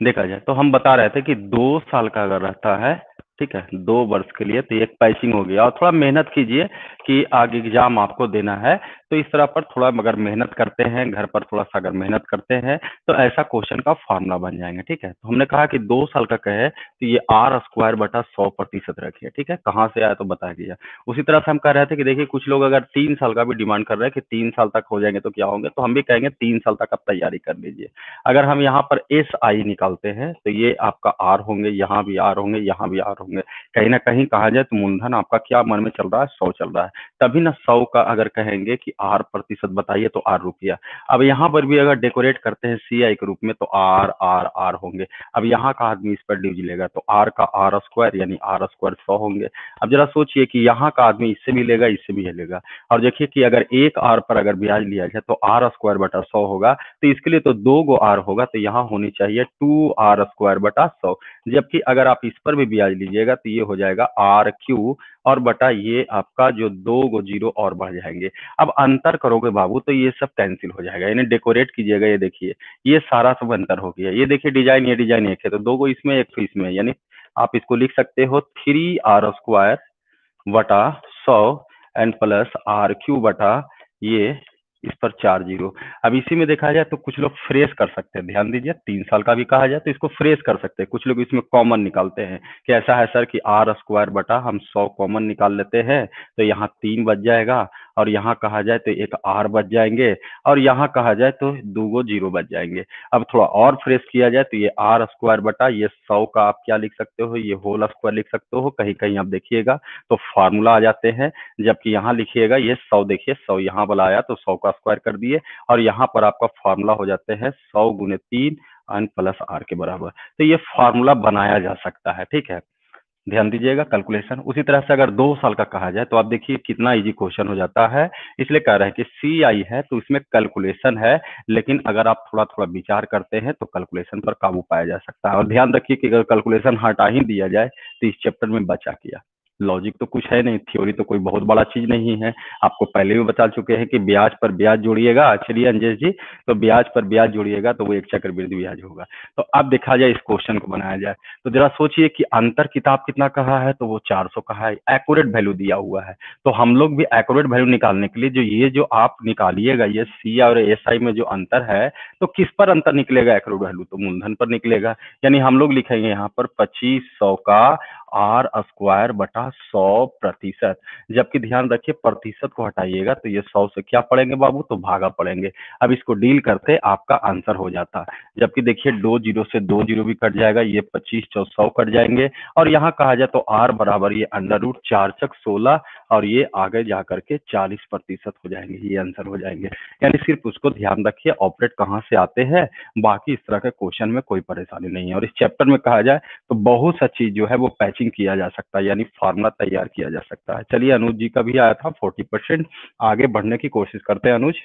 देखा जाए तो हम बता रहे थे कि 2 साल का अगर रहता है, ठीक है, 2 वर्ष के लिए, तो एक पैचिंग हो गया। और थोड़ा मेहनत कीजिए कि आगे एग्जाम आपको देना है, तो इस तरह पर थोड़ा अगर मेहनत करते हैं, घर पर थोड़ा सा अगर मेहनत करते हैं, तो ऐसा क्वेश्चन का फॉर्मूला बन जाएंगे। ठीक है, तो हमने कहा कि 2 साल का कहे तो ये आर स्क्वायर बटा 100% रखिए। ठीक है, कहाँ से आया तो बता दिया। उसी तरह से हम कह रहे थे कि देखिए कुछ लोग अगर 3 साल का भी डिमांड कर रहे हैं कि 3 साल तक हो जाएंगे तो क्या होंगे, तो हम भी कहेंगे 3 साल तक आप तैयारी कर लीजिए। अगर हम यहाँ पर एस आई निकालते हैं तो ये आपका आर होंगे, यहाँ भी आर होंगे, यहाँ भी आर होंगे। कहीं ना कहीं कहा जाए तो मूलधन आपका क्या मन में चल रहा है, 100 चल रहा है। तभी ना 100 का अगर कहेंगे कि आर प्रतिशत बताइए तो आर रुपया। अब यहाँ पर भी अगर डेकोरेट करते हैं सी आई के रूप में तो आर आर आर होंगे। अब यहाँ का आदमी इस पर डिविज लेगा तो आर का आर स्क्वायर यानी आर स्क्वायर 100 होंगे। अब जरा सोचिए कि यहाँ का आदमी इससे भी लेगा, इससे भी लेगा, और देखिए कि अगर एक आर पर अगर ब्याज लिया जाए तो आर स्क्वायर बटा 100 होगा। तो इसके लिए तो 2 गो आर होगा, तो यहाँ होनी चाहिए 2r² बटा 100। जबकि अगर आप इस पर भी ब्याज लीजिएगा तो ये हो जाएगा RQ और बटा ये आपका जो 2 गो 0 और बढ़ जाएंगे। अब अंतर करोगे बाबू तो ये सब कैंसिल हो जाएगा, यानी डेकोरेट कीजिएगा। ये देखिए ये सारा सब अंतर हो गया। ये देखिए डिजाइन, ये डिजाइन एक है, तो 2 गो इसमें, एक तो इसमें, यानी आप इसको लिख सकते हो 3r² बटा 100 एंड प्लस RQ बटा ये इस पर 4 0। अब इसी में देखा जाए तो कुछ लोग फ्रेश कर सकते हैं, ध्यान दीजिए, 3 साल का भी कहा जाए तो इसको फ्रेश कर सकते हैं। कुछ लोग इसमें कॉमन निकालते हैं कि ऐसा है सर कि आर स्क्वायर बटा हम 100 कॉमन निकाल लेते हैं, तो यहाँ 3 बच जाएगा, और यहाँ कहा जाए तो एक आर बच जाएंगे, और यहाँ कहा जाए तो 2 गो 0 बच जाएंगे। अब थोड़ा और फ्रेश किया जाए तो ये आर स्क्वायर बटा ये 100 का आप क्या लिख सकते हो, ये होल स्क्वायर लिख सकते हो। कहीं कहीं आप देखिएगा तो फार्मूला आ जाते हैं, जबकि यहाँ लिखिएगा ये 100, देखिए 100 यहाँ वाला आया तो 100 का स्क्वायर कर दिए, और यहाँ पर आपका फार्मूला हो जाते हैं 100 गुने 3 एन प्लस आर के बराबर। तो ये फार्मूला बनाया जा सकता है। ठीक है, ध्यान दीजिएगा कैलकुलेशन। उसी तरह से अगर 2 साल का कहा जाए तो आप देखिए कितना इजी क्वेश्चन हो जाता है। इसलिए कह रहे हैं कि सी आई है तो इसमें कैलकुलेशन है, लेकिन अगर आप थोड़ा थोड़ा विचार करते हैं तो कैलकुलेशन पर काबू पाया जा सकता है। और ध्यान रखिए कि अगर कैलकुलेशन हटा ही दिया जाए तो इस चैप्टर में बचा क्या, लॉजिक तो कुछ है नहीं, थ्योरी तो कोई बहुत बड़ा चीज नहीं है। आपको पहले भी बता चुके हैं कि ब्याज पर ब्याज जोड़िएगा। चलिए अंजेश जी, तो ब्याज पर ब्याज जोड़िएगा तो वो एक चक्रवृद्धि ब्याज होगा। तो अब देखा जाए इस क्वेश्चन को बनाया जाए तो जरा सोचिए कि अंतर किताब कितना कहा है, तो वो 400 कहा है। एक्यूरेट वैल्यू दिया हुआ है, तो हम लोग भी एक्यूरेट वैल्यू निकालने के लिए जो ये जो आप निकालिएगा ये सी और एस आई में जो अंतर है, तो किस पर अंतर निकलेगा एक्यूरेट वैल्यू, तो मूलधन पर निकलेगा। यानी हम लोग लिखेंगे यहाँ पर 2500 का आर स्क्वायर बटा 100%। जबकि ध्यान रखिए प्रतिशत को हटाइएगा तो ये 100 से क्या पढ़ेंगे बाबू, तो भागा पढ़ेंगे। अब इसको डील करते आपका आंसर हो जाता। जबकि देखिए 2 0 से 2 0 भी कट जाएगा, ये 25 चौ 100 कट जाएंगे, और यहाँ कहा जाए तो आर बराबर ये √4 × 16 और ये आगे जा करके 40% हो जाएंगे, ये आंसर हो जाएंगे। यानी सिर्फ उसको ध्यान रखिए ऑपरेट कहाँ से आते हैं, बाकी इस तरह के क्वेश्चन में कोई परेशानी नहीं है। और इस चैप्टर में कहा जाए तो बहुत सा चीज जो है वो पैचिंग किया जा सकता है, यानी फार्मूला तैयार किया जा सकता है। चलिए अनुज जी का भी आया था 40%, आगे बढ़ने की कोशिश करते हैं अनुज।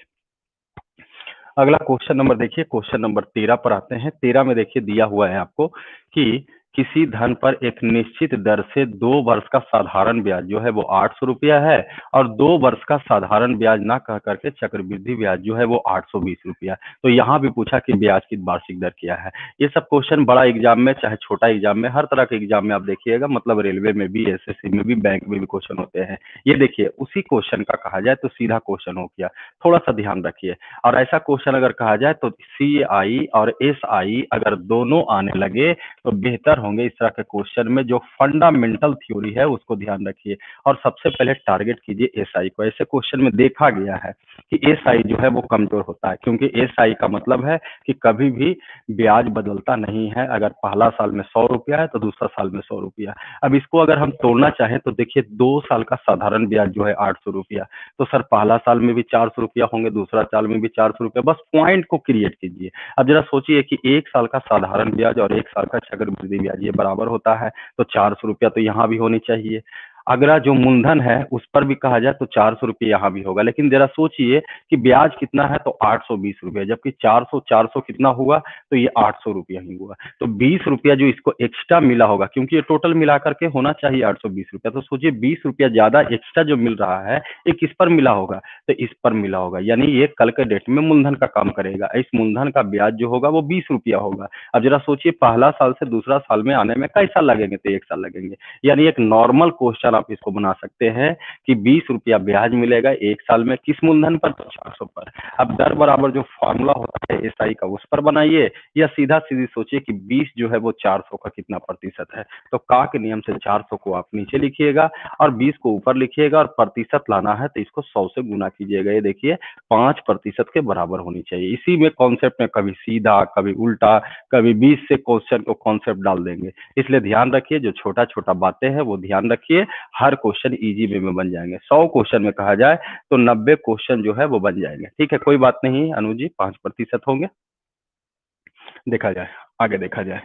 अगला क्वेश्चन नंबर देखिए, क्वेश्चन नंबर 13 पर आते हैं। 13 में देखिए दिया हुआ है आपको कि किसी धन पर एक निश्चित दर से 2 वर्ष का साधारण ब्याज जो है वो 800 रुपया है, और 2 वर्ष का साधारण ब्याज ना कह करके चक्रवृद्धि ब्याज जो है वो 820 रुपया। तो यहाँ भी पूछा कि ब्याज की वार्षिक दर क्या है। ये सब क्वेश्चन बड़ा एग्जाम में चाहे छोटा एग्जाम में, हर तरह के एग्जाम में आप देखिएगा, मतलब रेलवे में भी, एसएससी में भी, बैंक में भी क्वेश्चन होते हैं। ये देखिए उसी क्वेश्चन का कहा जाए तो सीधा क्वेश्चन हो गया, थोड़ा सा ध्यान रखिए। और ऐसा क्वेश्चन अगर कहा जाए तो सी आई और एस आई अगर दोनों आने लगे तो बेहतर होंगे इस तरह के क्वेश्चन में। जो फंडामेंटल थ्योरी है उसको ध्यान रखिए, और सबसे पहले टारगेट कीजिए एस आई को। ऐसे क्वेश्चन में देखा गया है कि एस आई जो है वो कमजोर होता है, क्योंकि एस आई का मतलब है कि कभी भी ब्याज बदलता नहीं है। अगर पहला साल में 100 रुपया है तो दूसरा साल में 100 रुपया। अब इसको अगर हम तोड़ना चाहें तो देखिए 2 साल का साधारण ब्याज जो है 800 रुपया, तो सर पहला साल में भी 400 रुपया होंगे, दूसरा साल में भी 400 रुपया। बस पॉइंट को क्रिएट कीजिए। अब जरा सोचिए कि 1 साल का साधारण ब्याज और 1 साल का चक्रवृद्धि ब्याज ये बराबर होता है, तो 400 रुपया तो यहाँ भी होनी चाहिए। अगला जो मूलधन है उस पर भी कहा जाए तो 400 रुपये यहाँ भी होगा, लेकिन जरा सोचिए कि ब्याज कितना है, तो 820 रुपये, जबकि 400 कितना हुआ, तो ये 800 रुपया ही हुआ। तो 20 रुपया जो इसको एक्स्ट्रा मिला होगा, क्योंकि ये टोटल मिला करके होना चाहिए 820 रुपया, तो सोचिए 20 रुपया ज्यादा एक्स्ट्रा जो मिल रहा है ये किस पर मिला होगा, तो इस पर मिला होगा, यानी ये कल के डेट में मूलधन का काम करेगा। इस मूलधन का ब्याज जो होगा वो 20 रुपया होगा। अब जरा सोचिए पहला साल से दूसरा साल में आने में कैसा लगेंगे, तो 1 साल लगेंगे। यानी एक नॉर्मल क्वेश्चन आप इसको बना सकते हैं कि 20 रुपया ब्याज मिलेगा 1 साल में, किस मूलधन पर, तो 400 पर। अब दर बराबर जो फॉर्मूला होता है एसआई का उस पर बनाइए, या सीधा सीधी सोचिए कि 20 जो है वो 400 का कितना प्रतिशत है, तो का के नियम से 400 को आप नीचे लिखिएगा और 20 को ऊपर लिखिएगा, और प्रतिशत लाना है तो इसको 100 से गुना कीजिएगा। ये देखिए 5% के बराबर होनी चाहिए। इसी में कॉन्सेप्ट में कभी सीधा, कभी उल्टा, कभी 20 से क्वेश्चन को कॉन्सेप्ट डाल देंगे, इसलिए ध्यान रखिए, जो छोटा छोटा बातें हैं वो ध्यान रखिए, हर क्वेश्चन इजी वे में बन जाएंगे। 100 क्वेश्चन में कहा जाए तो 90 क्वेश्चन जो है वो बन जाएंगे। ठीक है, कोई बात नहीं अनुज जी, 5% होंगे, देखा जाए, आगे देखा जाए।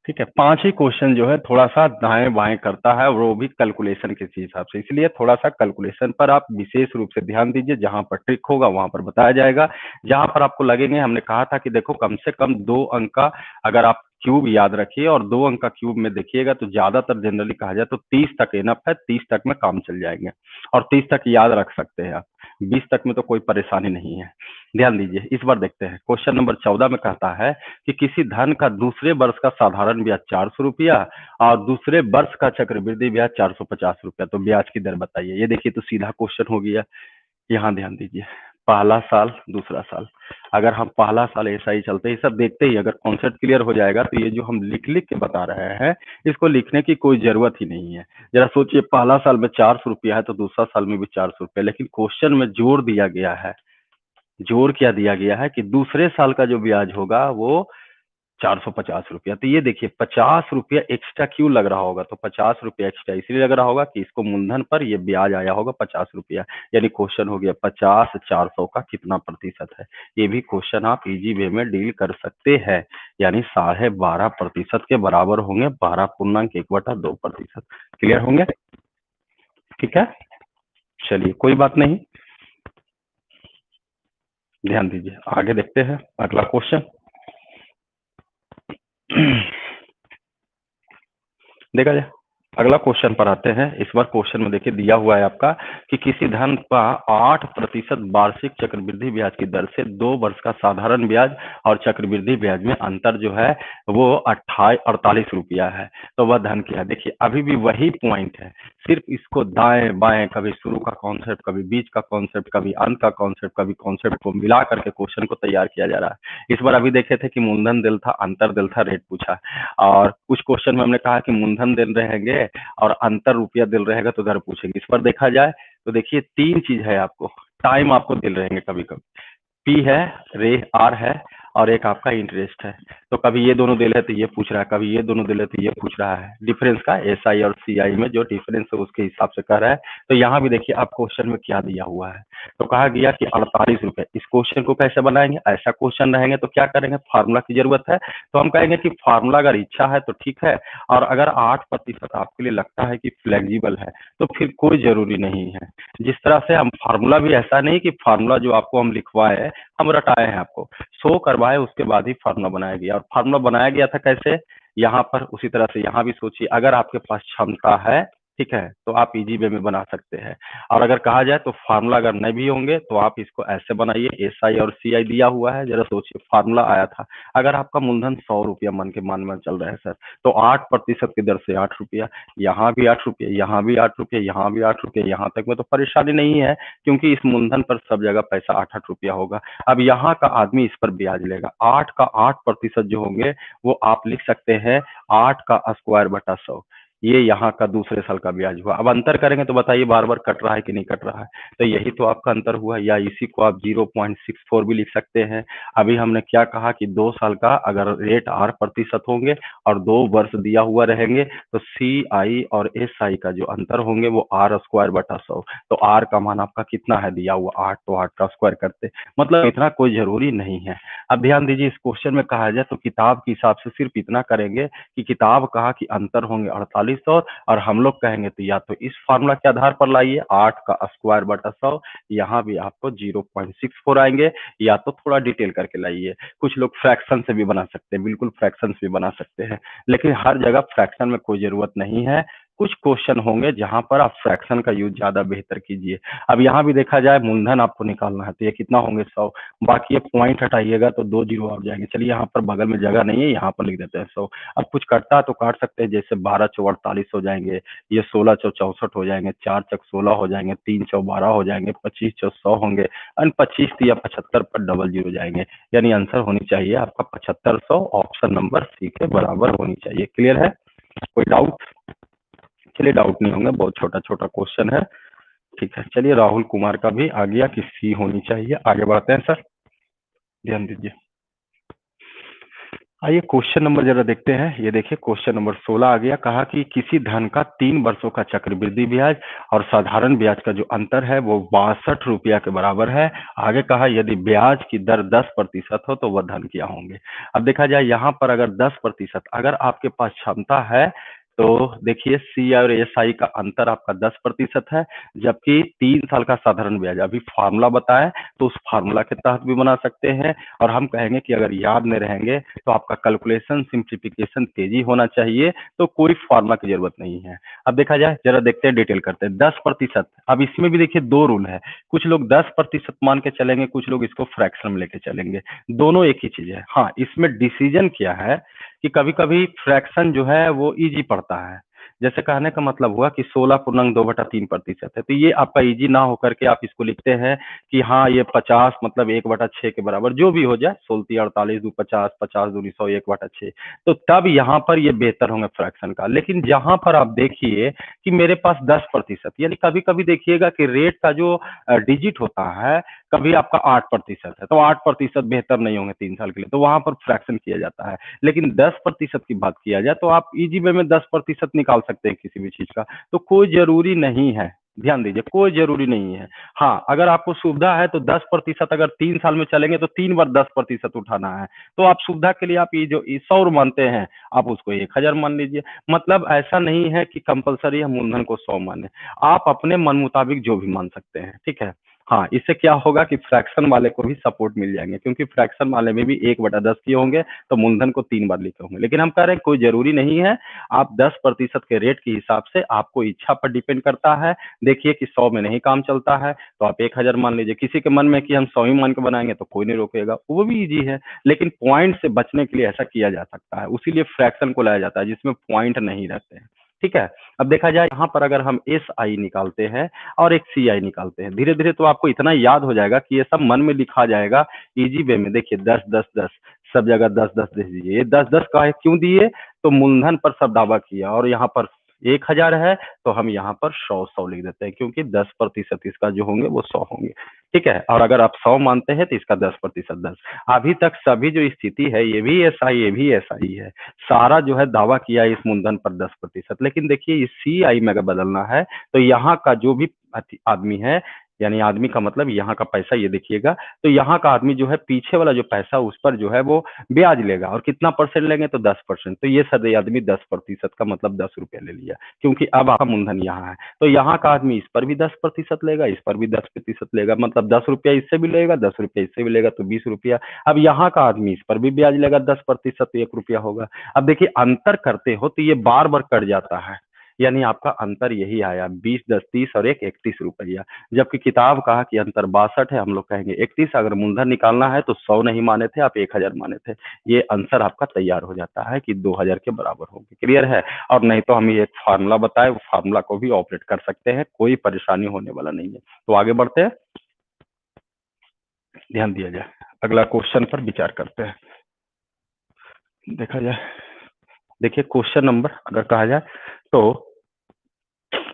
ठीक है, 5 ही क्वेश्चन जो है थोड़ा सा दाएं बाएं करता है, और वो भी कैलकुलेशन के हिसाब से, इसलिए थोड़ा सा कैलकुलेशन पर आप विशेष रूप से ध्यान दीजिए। जहां पर ट्रिक होगा वहां पर बताया जाएगा, जहां पर आपको लगेंगे, हमने कहा था कि देखो कम से कम 2 अंक का अगर आप क्यूब याद रखिए, और 2 अंक का क्यूब में देखिएगा तो ज्यादातर जनरली कहा जाए तो 30 तक इनफ है, 30 तक में काम चल जाएंगे, और 30 तक याद रख सकते हैं आप, 20 तक में तो कोई परेशानी नहीं है। ध्यान दीजिए, इस बार देखते हैं क्वेश्चन नंबर 14 में कहता है कि किसी धन का दूसरे वर्ष का साधारण ब्याज 400 रुपया और दूसरे वर्ष का चक्रवृद्धि ब्याज 450 रुपया, तो ब्याज की दर बताइए। ये देखिए तो सीधा क्वेश्चन हो गया। यहाँ ध्यान दीजिए, पहला साल दूसरा साल, अगर हम पहला साल ऐसा ही चलते ही सब देखते ही अगर कॉन्सेप्ट क्लियर हो जाएगा, तो ये जो हम लिख लिख के बता रहे हैं इसको लिखने की कोई जरूरत ही नहीं है। जरा सोचिए पहला साल में 400 रुपया है तो दूसरा साल में भी 400 रुपया, लेकिन क्वेश्चन में जोर दिया गया है, जोर क्या दिया गया है कि दूसरे साल का जो ब्याज होगा वो 450 रुपया। तो ये देखिए 50 रुपया एक्स्ट्रा क्यों लग रहा होगा, तो 50 रुपया एक्स्ट्रा इसलिए लग रहा होगा कि इसको मूलधन पर ये ब्याज आया होगा 50 रुपया, यानी क्वेश्चन हो गया 50 400 का कितना प्रतिशत है। ये भी क्वेश्चन आप इजी वे में डील कर सकते हैं, यानी 12.5% के बराबर होंगे, 12.1/2%। क्लियर होंगे, ठीक है, चलिए कोई बात नहीं, ध्यान दीजिए, आगे देखते हैं अगला क्वेश्चन। देखा जाए, अगला क्वेश्चन पर आते हैं। इस बार क्वेश्चन में देखिए दिया हुआ है आपका कि किसी धन का 8% वार्षिक चक्रवृद्धि ब्याज की दर से 2 वर्ष का साधारण ब्याज और चक्रवृद्धि ब्याज में अंतर जो है वो 48 रुपया है, तो वह धन क्या है। देखिए अभी भी वही पॉइंट है, सिर्फ इसको दाएं बाएं, कभी शुरू का कॉन्सेप्ट, कभी बीच का कॉन्सेप्ट, कभी अंत का कॉन्सेप्ट, कभी कॉन्सेप्ट को मिला करके क्वेश्चन को तैयार किया जा रहा है। इस बार अभी देखे थे कि मूलधन दिल था, अंतर दिल था, रेट पूछा, और कुछ क्वेश्चन में हमने कहा कि मूलधन दिल रहेंगे और अंतर रुपया दिल रहेगा तो दर पूछेंगे। इस पर देखा जाए तो देखिए 3 चीज है, आपको टाइम आपको दिल रहेंगे, कभी कभी पी है, रे आर है, और एक आपका इंटरेस्ट है। तो कभी ये दोनों दिल है तो ये पूछ रहा है, कभी ये दोनों दिल है तो ये पूछ रहा है, डिफरेंस का एसआई और सीआई में जो डिफरेंस है उसके हिसाब से कर रहा है। तो यहाँ भी देखिए आप क्वेश्चन में क्या दिया हुआ है, तो कहा गया कि 48 रुपए। इस क्वेश्चन को कैसे बनाएंगे, ऐसा क्वेश्चन रहेंगे तो क्या करेंगे, फार्मूला की जरूरत है, तो हम कहेंगे कि फार्मूला अगर इच्छा है तो ठीक है, और अगर 8% आपके लिए लगता है कि फ्लेक्सिबल है तो फिर कोई जरूरी नहीं है। जिस तरह से हम फार्मूला भी ऐसा नहीं कि फार्मूला जो आपको हम लिखवाए हम रटाए हैं, आपको शो करवाए उसके बाद ही फार्मूला बनाया गया, और फार्मूला बनाया गया था कैसे, यहाँ पर उसी तरह से यहाँ भी सोचिए, अगर आपके पास क्षमता है, ठीक है, तो आप इजी वे में बना सकते हैं। और अगर कहा जाए तो फार्मूला अगर नहीं भी होंगे तो आप इसको ऐसे बनाइए, एस आई और सी आई दिया हुआ है, जरा सोचिए फार्मूला आया था, अगर आपका मूलधन 100 रुपया मन के मान चल रहा है सर, तो 8% की दर से 8 रुपया, यहाँ भी 8 रुपया, यहाँ भी 8 रुपया, यहाँ भी 8 रुपया, यहाँ तक में तो परेशानी नहीं है, क्योंकि इस मूलधन पर सब जगह पैसा 8-8 रुपया होगा। अब यहाँ का आदमी इस पर ब्याज लेगा, 8 का 8% जो होंगे वो आप लिख सकते हैं 8 का स्क्वायर बटा 100, ये यहाँ का दूसरे साल का ब्याज हुआ। अब अंतर करेंगे तो बताइए बार बार कट रहा है कि नहीं कट रहा है, तो यही तो आपका अंतर हुआ, या इसी को आप 0.64 भी लिख सकते हैं। अभी हमने क्या कहा कि 2 साल का अगर रेट 8% होंगे और 2 वर्ष दिया हुआ रहेंगे, तो सी आई और एस आई का जो अंतर होंगे वो आर स्क्वायर बटा 100, तो आर का मान आपका कितना है दिया हुआ 8, तो 8 का स्क्वायर करते, मतलब इतना कोई जरूरी नहीं है। अब ध्यान दीजिए, इस क्वेश्चन में कहा जाए तो किताब के हिसाब से सिर्फ इतना करेंगे कि किताब कहा कि अंतर होंगे 44 और हम लोग कहेंगे तो या तो इस फार्मूला के आधार पर लाइए 8 का स्क्वायर बटा 100, यहाँ भी आपको 0.64 आएंगे, या तो थोड़ा डिटेल करके लाइए। कुछ लोग फ्रैक्शन से भी बना सकते हैं, बिल्कुल फ्रैक्शन से भी बना सकते हैं, लेकिन हर जगह फ्रैक्शन में कोई जरूरत नहीं है। कुछ क्वेश्चन होंगे जहां पर आप फ्रैक्शन का यूज ज्यादा बेहतर कीजिए। अब यहाँ भी देखा जाए मूलधन आपको निकालना है तो ये कितना होंगे 100, बाकी ये पॉइंट हटाइएगा तो 2 जीरो आ जाएंगे। चलिए यहाँ पर बगल में जगह नहीं है, यहाँ पर लिख देते हैं 100। अब कुछ कटता है तो काट सकते हैं, जैसे 12 चौ 48 हो जाएंगे, ये 16 चौ 64 हो जाएंगे, 4 चक 16 हो जाएंगे, 3 चौ 12 हो जाएंगे, 25 चौ 100 होंगे, और 25 या 75 पर डबल जीरो जाएंगे। यानी आंसर होनी चाहिए आपका 7500, ऑप्शन नंबर सी के बराबर होनी चाहिए। क्लियर है? कोई डाउट? चलिए डाउट नहीं होंगे, बहुत छोटा छोटा क्वेश्चन है। ठीक है, चलिए राहुल कुमार का भी आ गया कि सी होनी चाहिए। आगे बढ़ते हैं सर, ध्यान दीजिए। आइए क्वेश्चन नंबर जरा देखते हैं। ये देखिए क्वेश्चन नंबर 16 आ गया। कहा कि किसी धन का 3 वर्षों का चक्रवृद्धि ब्याज और साधारण ब्याज का जो अंतर है वो 62 रुपया के बराबर है। आगे कहा यदि ब्याज की दर 10% हो तो वह धन क्या होंगे। अब देखा जाए यहाँ पर अगर 10%, अगर आपके पास क्षमता है तो देखिए सी और एस आई का अंतर आपका 10% है, जबकि 3 साल का साधारण ब्याज अभी फार्मूला बताएं तो उस फार्मूला के तहत भी बना सकते हैं। और हम कहेंगे कि अगर याद में रहेंगे तो आपका कैलकुलेशन सिंप्लीफिकेशन तेजी होना चाहिए, तो कोई फार्मूला की जरूरत नहीं है। अब देखा जाए, जरा देखते हैं, डिटेल करते हैं। 10%, अब इसमें भी देखिए दो रूल है, कुछ लोग 10% मान के चलेंगे, कुछ लोग इसको फ्रैक्शन में लेके चलेंगे, दोनों एक ही चीज है। हाँ, इसमें डिसीजन क्या है कि कभी कभी फ्रैक्शन जो है वो इजी पड़ता है। जैसे कहने का मतलब हुआ कि 16.2/3% है, तो ये आपका इजी ना होकर के आप इसको लिखते हैं कि हाँ ये 50 मतलब 1/6 के बराबर जो भी हो जाए, 16 48 2 50, 50 दूनी 100, 1/6। तो तब यहाँ पर ये बेहतर होंगे फ्रैक्शन का। लेकिन जहां पर आप देखिए कि मेरे पास 10%, यानी कभी कभी देखिएगा कि रेट का जो डिजिट होता है, कभी आपका 8% है, तो 8% बेहतर नहीं होंगे 3 साल के लिए, तो वहां पर फ्रैक्शन किया जाता है। लेकिन 10% की बात किया जाए तो आप इजी वे में 10% निकाल सकते हैं किसी भी चीज का, तो कोई जरूरी नहीं है। ध्यान दीजिए, कोई जरूरी नहीं है। हाँ, अगर आपको सुविधा है तो 10%, अगर 3 साल में चलेंगे तो 3 बार 10% उठाना है, तो आप सुविधा के लिए आप ये जो 100 मानते हैं आप उसको 1000 मान लीजिए। मतलब ऐसा नहीं है कि कंपलसरी हम मूलधन को 100 माने, आप अपने मन मुताबिक जो भी मान सकते हैं। ठीक है। हाँ, इससे क्या होगा कि फ्रैक्शन वाले को भी सपोर्ट मिल जाएंगे, क्योंकि फ्रैक्शन वाले में भी 1/10 किए होंगे तो मूलधन को 3 बार लिखे होंगे। लेकिन हम कह रहे हैं कोई जरूरी नहीं है, आप 10% के रेट के हिसाब से, आपको इच्छा पर डिपेंड करता है। देखिए कि 100 में नहीं काम चलता है तो आप 1000 मान लीजिए। किसी के मन में कि हम 100 ही मान के बनाएंगे तो कोई नहीं रोकेगा, वो भी इजी है। लेकिन पॉइंट से बचने के लिए ऐसा किया जा सकता है, उसीलिए फ्रैक्शन को लाया जाता है जिसमें पॉइंट नहीं रहते हैं। ठीक है। अब देखा जाए यहाँ पर अगर हम एस आई निकालते हैं और एक सी आई निकालते हैं, धीरे धीरे तो आपको इतना याद हो जाएगा कि ये सब मन में लिखा जाएगा इजी वे में। देखिए 10 10 10, सब जगह 10 10 दे दीजिए। ये 10 10 का है क्यों दिए, तो मूलधन पर सब दावा किया, और यहाँ पर 1000 है तो हम यहाँ पर 100 लिख देते हैं, क्योंकि 10% इसका जो होंगे वो 100 होंगे। ठीक है। और अगर आप 100 मानते हैं तो इसका 10% 10। अभी तक सभी जो स्थिति है, ये भी एस आई, ये भी एस आई है, सारा जो है दावा किया इस मूलधन पर 10%। लेकिन देखिए इस सी आई में अगर बदलना है तो यहाँ का जो भी आदमी है, यानी आदमी का मतलब यहाँ का पैसा, ये देखिएगा, तो यहाँ का आदमी जो है पीछे वाला जो पैसा उस पर जो है वो ब्याज लेगा, और कितना परसेंट लेंगे तो 10%। तो ये सदैव आदमी 10% का मतलब 10 रुपया ले लिया, क्योंकि अब आपका मूलधन यहाँ है, तो यहाँ का आदमी इस पर भी 10% लेगा, इस पर भी 10% लेगा, मतलब 10 रुपया इससे भी लेगा, 10 रुपया इससे भी लेगा, तो 20 रुपया। अब यहाँ का आदमी इस पर भी ब्याज लेगा 10%, तो 1 रुपया होगा। अब देखिए अंतर करते हो तो ये बार बार कट जाता है, यानी आपका अंतर यही आया 20 10 30 और 31 रुपया। जबकि किताब कहा कि अंतर 62 है, हम लोग कहेंगे 31। अगर मूलधन निकालना है तो 100 नहीं माने थे आप, 1000 माने थे। ये आंसर आपका तैयार हो जाता है कि 2000 के बराबर होगी। क्लियर है? और नहीं तो हम ये एक फार्मूला बताए, वो फार्मूला को भी ऑपरेट कर सकते हैं, कोई परेशानी होने वाला नहीं है। तो आगे बढ़ते हैं, ध्यान दिया जाए, अगला क्वेश्चन पर विचार करते हैं। देखा जाए, देखिए क्वेश्चन नंबर अगर कहा जाए तो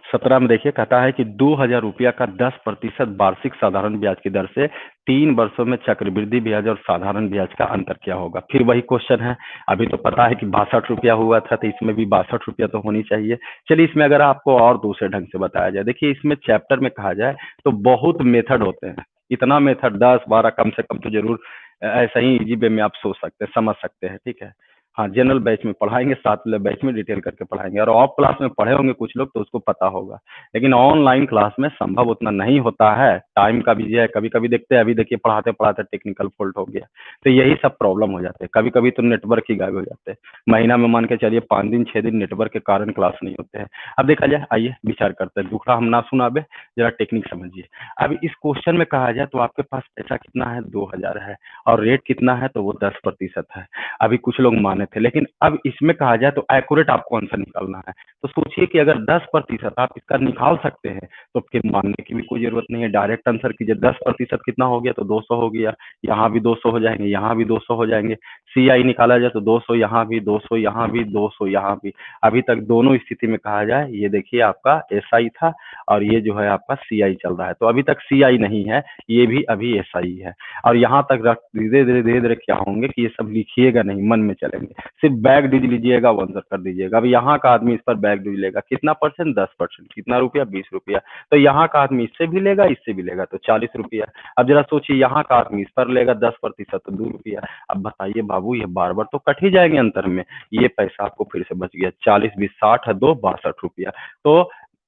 17 में देखिए, कहता है कि 2000 रुपया का 10% वार्षिक साधारण ब्याज की दर से 3 वर्षों में चक्रवृद्धि ब्याज और साधारण ब्याज का अंतर क्या होगा। फिर वही क्वेश्चन है, अभी तो पता है कि 62 रुपया हुआ था, तो इसमें भी 62 रुपया तो होनी चाहिए। चलिए इसमें अगर आपको और दूसरे ढंग से बताया जाए, देखिए इसमें चैप्टर में कहा जाए तो बहुत मेथड होते हैं, इतना मेथड 10 12 कम से कम तो जरूर ऐसा ही इजी वे में आप सोच सकते हैं, समझ सकते हैं। ठीक है। हाँ, जनरल बैच में पढ़ाएँगे, साथ वाले बैच में डिटेल करके पढ़ाएँगे और ऑफ क्लास में पढ़े होंगे कुछ लोग तो उसको पता होगा। लेकिन ऑनलाइन क्लास में संभव उतना नहीं होता है, टाइम का भी है, कभी-कभी देखते हैं अभी देखिए पढ़ाते-पढ़ाते टेक्निकल फ़ॉल्ट हो गया। तो यही सब प्रॉब्लम हो जाते हैं, कभी-कभी तो नेटवर्क ही गायब हो जाते हैं। महीना में मान के चलिए 5 दिन, 6 दिन नेटवर्क के कारण क्लास नहीं होते हैं। अब देखा जाए, आइए विचार करते हैं, दुखड़ा हम ना सुनावे, ज़रा टेक्निक समझिए। अब इस क्वेश्चन में कहा जाए तो आपके पास पैसा कितना है? 2000 है और रेट कितना है? तो वो 10% है। अभी कुछ लोग माने थे, लेकिन अब इसमें कहा जाए तो एक्यूरेट आपको आंसर निकालना है। तो सोचिए कि अगर 10% आप इसका निकाल सकते हैं, तो फिर मानने की भी कोई ज़रूरत नहीं है, डायरेक्ट आंसर कीजिए। 10% कितना हो गया? तो 200 हो गया, यहाँ भी 200 हो जाएँगे, यहाँ भी 200 हो जाएँगे। सीआई निकाला जाए तो 200 यहाँ भी, 200 यहाँ भी, 200 यहाँ भी। अभी तक दोनों स्थिति में कहा जाए, ये देखिए आपका एसआई था और ये जो है आपका सीआई चल रहा है। तो अभी तक सीआई नहीं है, ये भी अभी एसआई है। और यहाँ तक रख धीरे-धीरे क्या होंगे कि ये सब लिखिएगा नहीं, मन में चलेंगे। सिर्फ बैक डिज लीजिएगा, वो आंसर कर दीजिएगा। अब यहाँ का आदमी इस पर बैक डिज लेगा, कितना परसेंट? 10%। कितना रुपया? 20 रुपया। तो यहाँ का आदमी इससे भी लेगा, इससे भी लेगा, तो 40 रुपया। अब जरा सोचिए, यहाँ का आदमी इस पर लेगा 10%, तो 2 रुपया। अब बताइए बाबू, ये बार-बार तो कट ही जाएंगे अंतर में। ये पैसा आपको फिर से बच गया, 40 20 60 है, 2 62 रुपया। तो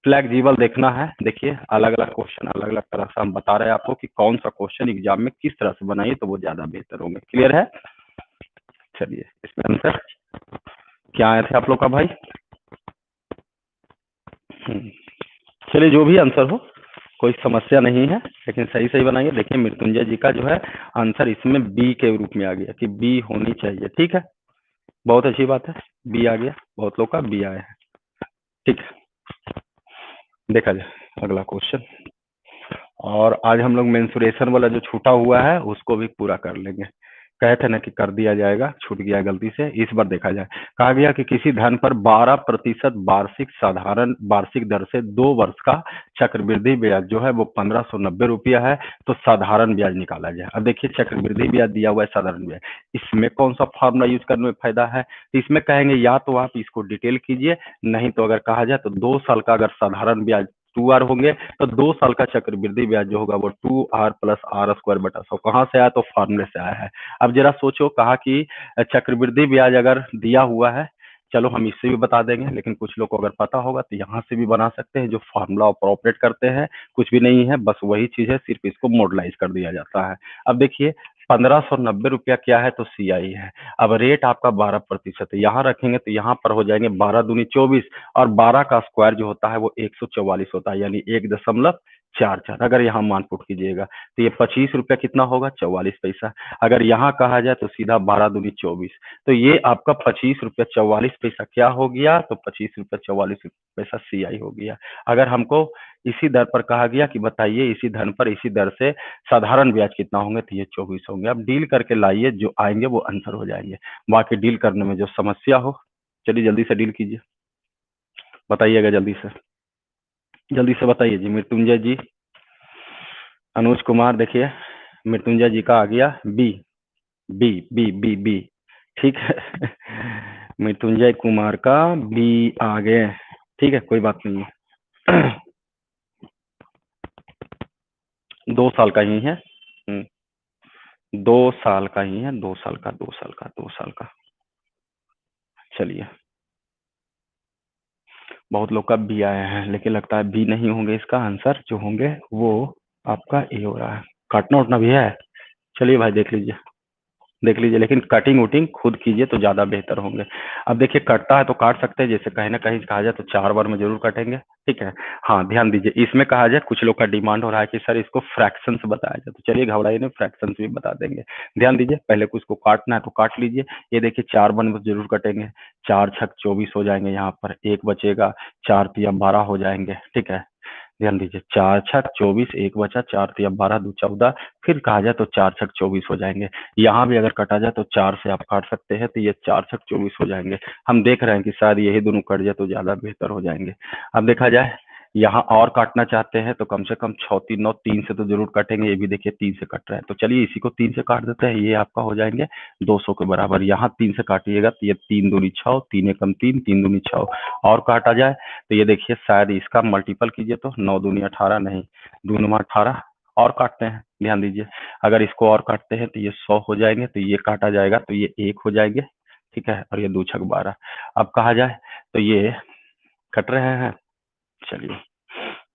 फ्लेक्सिबल देखना है, देखिए अलग-अलग क्वेश्चन अलग-अलग तरह से हम बता रहे हैं आपको कि कौन सा क्वेश्चन एग्जाम में किस तरह से बनाइए तो वो ज्यादा बेहतर होंगे। क्लियर है? चलिए, इसमें आंसर क्या आए थे आप लोग का भाई? हम्म, चलिए जो भी आंसर हो, कोई समस्या नहीं है, लेकिन सही सही बनाइए। देखिए मृत्युंजय जी का जो है आंसर इसमें बी के रूप में आ गया कि बी होनी चाहिए। ठीक है, बहुत अच्छी बात है, बी आ गया, बहुत लोग का बी आया है। ठीक है, देखा जाए अगला क्वेश्चन। और आज हम लोग मेंसुरेशन वाला जो छूटा हुआ है उसको भी पूरा कर लेंगे। कहे थे ना कि कर दिया जाएगा, छूट गया गलती से, इस बार देखा जाए। कहा गया कि किसी धन पर 12% वार्षिक साधारण वार्षिक दर से 2 वर्ष का चक्रवृद्धि ब्याज जो है वो 1590 रुपया है। तो साधारण ब्याज निकाला जाए। अब देखिए चक्रवृद्धि ब्याज दिया हुआ है, साधारण ब्याज, इसमें कौन सा फॉर्मूला यूज करने में फायदा है? तो इसमें कहेंगे या तो आप इसको डिटेल कीजिए, नहीं तो अगर कहा जाए तो 2 साल का अगर साधारण ब्याज 2 आर होंगे तो 2 साल का चक्रवृद्धि ब्याज जो होगा वो 2 आर प्लस आर स्क्वायर बटा 100। कहाँ से आया? तो फॉर्मूले से आया है। अब जरा सोचो, कहा कि चक्रवृद्धि ब्याज अगर दिया हुआ है, चलो हम इससे भी बता देंगे, लेकिन कुछ लोग को अगर पता होगा तो यहाँ से भी बना सकते हैं। जो फॉर्मूला अप्रोप्रिएट करते हैं, कुछ भी नहीं है, बस वही चीज है, सिर्फ इसको मॉडलाइज कर दिया जाता है। अब देखिए 1590 रुपया क्या है? तो सीआई है। अब रेट आपका 12% है, यहाँ रखेंगे तो यहाँ पर हो जाएंगे 12 दूनी 24, और 12 का स्क्वायर जो होता है वो 144 होता है, यानी 1.44। अगर यहाँ मानपुट कीजिएगा तो ये 25 रुपया कितना होगा? 44 पैसा। अगर यहाँ कहा जाए तो सीधा 12 दूनी 24, तो ये आपका 25 रुपया 44 पैसा क्या हो गया? तो 25 रुपया 44 पैसा सीआई हो गया। अगर हमको इसी दर पर कहा गया कि बताइए इसी धन पर इसी दर से साधारण ब्याज कितना होंगे? तो ये 24 होंगे। अब डील करके लाइए, जो आएंगे वो आंसर हो जाएंगे। बाकी डील करने में जो समस्या हो, चलिए जल्दी से डील कीजिए, बताइएगा जल्दी से बताइए जी। मृत्युंजय जी, अनुज कुमार, देखिए मृत्युंजय जी का आ गया B, B B B B. ठीक है मृत्युंजय कुमार का बी आ गए। ठीक है, कोई बात नहीं है 2 साल का ही है। 2 साल का ही है, 2 साल का, 2 साल का, 2 साल का। चलिए, बहुत लोग का बी आया है, लेकिन लगता है बी नहीं होंगे, इसका आंसर जो होंगे वो आपका ए हो रहा है। काटना उठना भी है, चलिए भाई देख लीजिए, लेकिन कटिंग वटिंग खुद कीजिए तो ज्यादा बेहतर होंगे। अब देखिए कटता है तो काट सकते हैं, जैसे कहीं ना कहीं कहा जाए तो 4 बार में जरूर कटेंगे। ठीक है, हाँ ध्यान दीजिए, इसमें कहा जाए कुछ लोग का डिमांड हो रहा है कि सर इसको फ्रैक्शन से बताया जाए, तो चलिए घबराइए नहीं, फ्रैक्शन से भी बता देंगे। ध्यान दीजिए, पहले कुछ को काटना है तो काट लीजिए। ये देखिए 4 बार में जरूर कटेंगे, 4 छक 24 हो जाएंगे, यहाँ पर एक बचेगा, 4 तिया 12 हो जाएंगे। ठीक है, ध्यान दीजिए, 4 छक 24, एक बचा, 4 तिया 12 दो 14, फिर कहा जाए तो 4 छक 24 हो जाएंगे। यहाँ भी अगर कटा जाए तो 4 से आप काट सकते हैं, तो ये 4 छक 24 हो जाएंगे। हम देख रहे हैं कि शायद यही दोनों कट जाए तो ज्यादा बेहतर हो जाएंगे। अब देखा जाए, यहाँ और काटना चाहते हैं तो कम से कम 6 3 9 3 से तो जरूर काटेंगे। ये भी देखिए 3 से कट रहा है, तो चलिए इसी को 3 से काट देते हैं, ये आपका हो जाएंगे 200 के बराबर। यहाँ 3 से काटिएगा तो ये 3 दूनी 6, 3 एकम 3, 3 दूनी 6, और काटा जाए तो ये देखिए शायद इसका मल्टीपल कीजिए तो 9 दूनी 18, नहीं 2 9 18, और काटते हैं, ध्यान दीजिए। अगर इसको और काटते हैं तो ये 100 हो जाएंगे, तो ये काटा जाएगा तो ये 1 हो जाएंगे। ठीक है, और ये 2 छक 12। अब कहा जाए तो ये कट रहे हैं, चलिए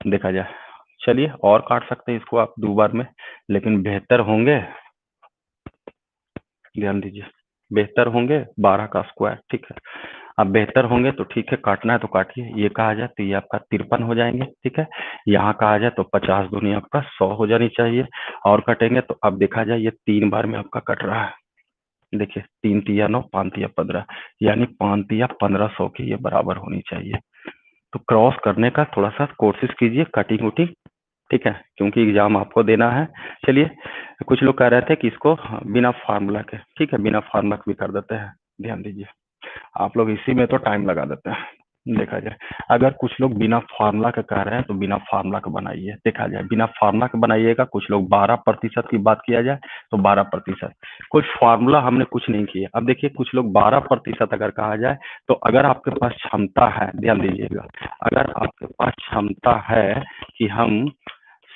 देखा जाए। चलिए और काट सकते हैं इसको आप 2 बार में, लेकिन बेहतर होंगे, ध्यान दीजिए, बेहतर होंगे 12 का स्क्वायर, ठीक है। अब बेहतर होंगे तो ठीक है, काटना है तो काटिए। ये कहा जाए तो ये आपका 53 हो जाएंगे, ठीक है। यहाँ कहा जाए तो 50 दूनी आपका 100 हो जानी चाहिए, और कटेंगे तो अब देखा जाए ये 3 बार में आपका कट रहा है। देखिए 3 तिया 9, 5 तिया 15, यानी 5 तिया 1500 की ये बराबर होनी चाहिए। तो क्रॉस करने का थोड़ा सा कोशिश कीजिए, कटिंग उटिंग, ठीक है, क्योंकि एग्जाम आपको देना है। चलिए, कुछ लोग कह रहे थे कि इसको बिना फार्मूला के, ठीक है, बिना फार्मूला के भी कर देते हैं। ध्यान दीजिए, आप लोग इसी में तो टाइम लगा देते हैं। देखा जाए, अगर कुछ लोग बिना फार्मूला के कह रहे हैं तो बिना फार्मूला के बनाइए। देखा जाए, बिना फार्मूला के बनाइएगा। कुछ लोग 12% की बात किया जाए तो 12%, कोई फार्मूला हमने कुछ नहीं किया। अब देखिए, कुछ लोग 12% अगर कहा जाए तो अगर आपके पास क्षमता है, ध्यान दीजिएगा, अगर आपके पास क्षमता है कि हम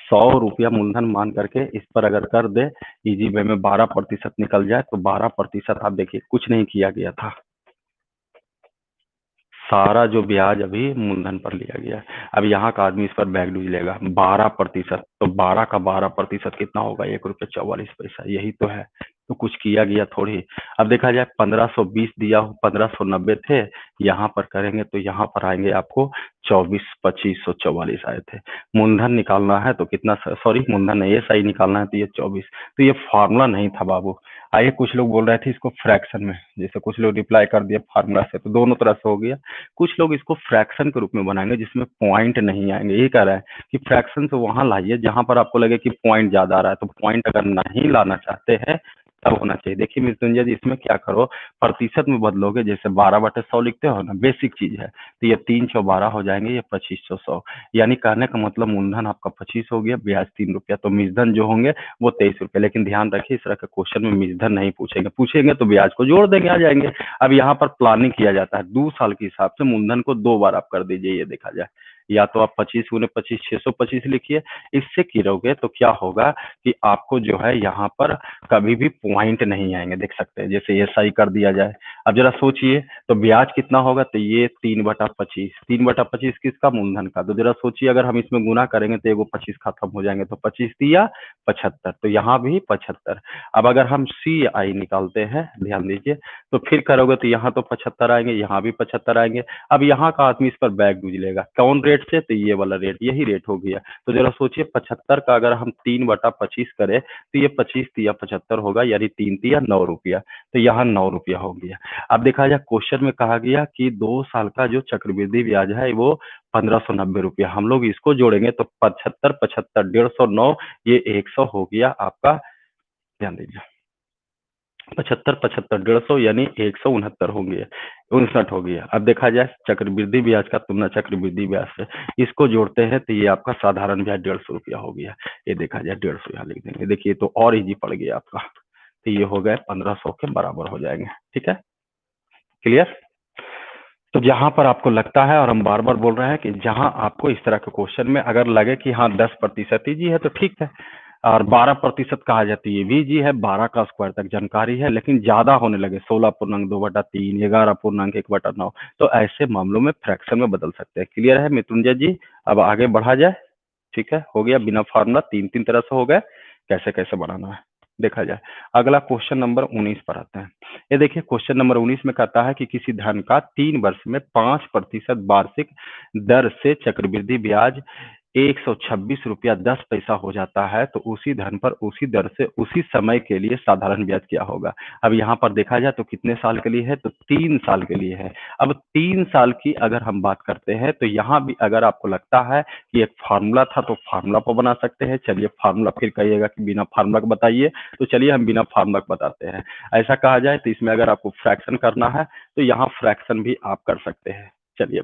100 रुपया मूलधन मान करके इस पर अगर कर दे, इजी वे में 12% निकल जाए, तो 12% आप देखिए कुछ नहीं किया गया था, सारा जो ब्याज अभी मूलधन पर लिया गया है। अब यहाँ का आदमी इस पर बैगडूज लेगा 12%, तो 12 का 12% कितना होगा, 1 रुपया 44 पैसा, यही तो है। तो कुछ किया गया थोड़ी। अब देखा जाए 1520 दिया, 1590 थे, यहाँ पर करेंगे तो यहाँ पर आएंगे आपको 24,2544 आए थे। मूलधन निकालना है तो कितना, सॉरी मूलधन नहीं, ये सही निकालना है तो ये 24। तो ये फॉर्मूला नहीं था बाबू। आइए, कुछ लोग बोल रहे थे इसको फ्रैक्शन में, जैसे कुछ लोग रिप्लाई कर दिया फार्मूला से, तो दोनों तरह से हो गया। कुछ लोग इसको फ्रैक्शन के रूप में बनाएंगे जिसमें पॉइंट नहीं आएंगे। ये कह रहा है कि फ्रैक्शन से वहां लाइए जहां पर आपको लगे कि पॉइंट ज्यादा आ रहा है। तो पॉइंट अगर नहीं लाना चाहते हैं तब होना चाहिए। देखिए मृत्युंजय जी, इसमें क्या करो, प्रतिशत में बदलोगे, जैसे 12/100 लिखते हो ना, बेसिक चीज है। तो ये 3 × 12 हो जाएंगे, ये 2500, यानी कहने का मतलब मूलधन आपका 25 हो गया, ब्याज 3 रुपया, तो मूलधन जो होंगे वो 23 रुपये। लेकिन ध्यान रखिए, इस तरह के क्वेश्चन में मूलधन नहीं पूछेंगे, पूछेंगे तो ब्याज को जोड़ देंगे, आ जाएंगे। अब यहाँ पर प्लानिंग किया जाता है 2 साल के हिसाब से, मूलधन को 2 बार आप कर दीजिए। ये देखा जाए, या तो आप 25 × 25 625 लिखिए। इससे गिरोगे तो क्या होगा कि आपको जो है यहाँ पर कभी भी पॉइंट नहीं आएंगे, देख सकते हैं। जैसे ये सही कर दिया जाए, अब जरा सोचिए तो ब्याज कितना होगा, तो ये 3/25, 3/25 किसका, मूलधन का। तो जरा सोचिए, अगर हम इसमें गुना करेंगे तो एगो 25 खत्म हो जाएंगे, तो 25 दिया 75, तो यहाँ भी 75। अब अगर हम CI निकालते हैं, ध्यान दीजिए, तो फिर करोगे तो यहाँ तो 75 आएंगे, यहाँ भी 75 आएंगे। अब यहाँ का आदमी इस पर बैग डूज लेगा, कौन रेट से, तो ये वाला रेट, यही रेट हो गया। तो जरा सोचिए 75 का अगर हम 3/25 करें तो ये 25 तिया 75 होगा, यानी 3 तिया 9 रुपया, तो यहाँ 9 रुपया हो गया। अब देखा जाए, क्वेश्चन में कहा गया कि 2 साल का जो चक्रवृद्धि ब्याज है वो 1590 रुपया, हम लोग इसको जोड़ेंगे तो 75 75 150 ये 100 हो गया आपका। ध्यान दीजिए, 75 75 150 यानी 169 हो गया, 59 हो गया। अब देखा जाए चक्रवृद्धि ब्याज का तुलना चक्रवृद्धि ब्याज से, इसको जोड़ते हैं तो ये आपका साधारण ब्याज 150 रुपया हो गया। ये देखा जाए 150 यहाँ लिख देंगे, देखिए तो और इजी पड़ गया आपका। तो ये हो गए 1500 के बराबर हो जाएंगे, ठीक है, क्लियर। तो जहां पर आपको लगता है, और हम बार बार बोल रहे हैं कि जहां आपको इस तरह के क्वेश्चन में अगर लगे कि हाँ 10% इजी है तो ठीक है, और 12% कहा जाती है भी इजी है, 12 का स्क्वायर तक जानकारी है, लेकिन ज्यादा होने लगे 16.2/3, 11.1/9, तो ऐसे मामलों में फ्रैक्शन में बदल सकते हैं। क्लियर है मृत्युंजय जी, अब आगे बढ़ा जाए। ठीक है, हो गया बिना फार्मूला, 3 तरह से हो गए, कैसे कैसे बढ़ाना है देखा जाए। अगला क्वेश्चन नंबर 19 पर आते हैं। ये देखिए क्वेश्चन नंबर 19 में कहता है कि किसी धन का 3 वर्ष में 5% वार्षिक दर से चक्रवृद्धि ब्याज 126 रुपया 10 पैसा हो जाता है, तो उसी धन पर उसी दर से उसी समय के लिए साधारण ब्याज क्या होगा। अब यहाँ पर देखा जाए तो कितने साल के लिए है, तो 3 साल के लिए है। अब 3 साल की अगर हम बात करते हैं तो यहाँ भी अगर आपको लगता है कि एक फार्मूला था तो फार्मूला पर बना सकते हैं। चलिए फार्मूला, फिर कहिएगा कि बिना फार्मूला के बताइए, तो चलिए हम बिना फार्मूला के बताते हैं। ऐसा कहा जाए तो इसमें अगर आपको फ्रैक्शन करना है तो यहाँ फ्रैक्शन भी आप कर सकते हैं। चलिए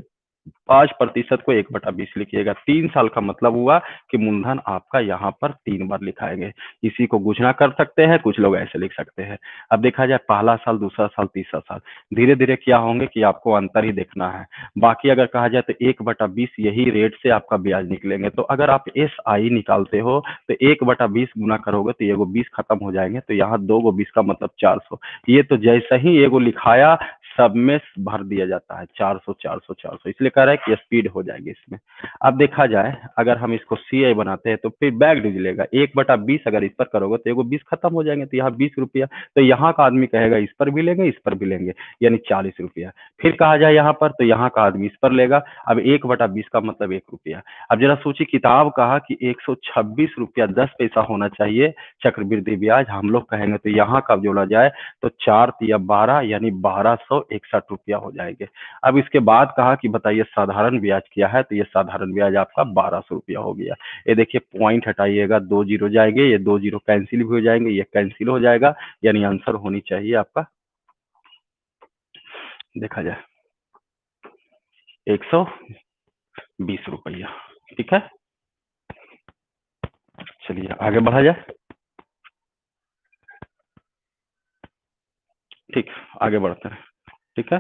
5% को 1/20 लिखिएगा। 3 साल का मतलब हुआ कि मूलधन आपका यहाँ पर 3 बार लिखाएंगे। इसी को गुणा कर सकते हैं, कुछ लोग ऐसे लिख सकते हैं। अब देखा जाए पहला साल, दूसरा साल, तीसरा साल, धीरे धीरे क्या होंगे कि आपको अंतर ही देखना है। बाकी अगर कहा जाए तो 1/20 यही रेट से आपका ब्याज निकलेंगे। तो अगर आप SI निकालते हो तो 1/20 गुना करोगे तो ये 20 खत्म हो जाएंगे, तो यहाँ 2 को 20 का मतलब 400। ये तो जैसा ही ये लिखाया सब में भर दिया जाता है 400 400 400, इसलिए कह रहा है कि स्पीड हो जाएगी इसमें। अब देखा जाए अगर हम इसको CI बनाते हैं तो फिर बैक डिजिलेगा 1/20 अगर इस पर करोगे तो एगो 20 खत्म हो जाएंगे, तो यहाँ 20 रुपया। तो यहाँ का आदमी कहेगा इस पर भी लेंगे, इस पर भी लेंगे, यानी 40 रुपया। फिर कहा जाए यहाँ पर तो यहाँ का आदमी इस पर लेगा। अब 1/20 का मतलब 1 रुपया। अब जरा सोचिए, किताब कहा कि 126 रुपया 10 पैसा होना चाहिए चक्रवृद्धि ब्याज, हम लोग कहेंगे तो यहाँ का जोड़ा जाए तो 4 × 12 यानी 1261 रुपया हो जाएंगे। अब इसके बाद कहा कि बताइए साधारण ब्याज क्या है, तो ये साधारण ब्याज आपका 1200 रुपया हो गया। ये देखिए पॉइंट हटाइएगा, 2 जीरो जाएंगे, ये 2 जीरो कैंसिल भी हो जाएंगे, ये कैंसिल हो जाएगा, यानी आंसर होनी चाहिए आपका, देखा जाए 120 रुपया। ठीक है, चलिए आगे बढ़ा जाए। ठीक, आगे बढ़ते हैं। ठीक है,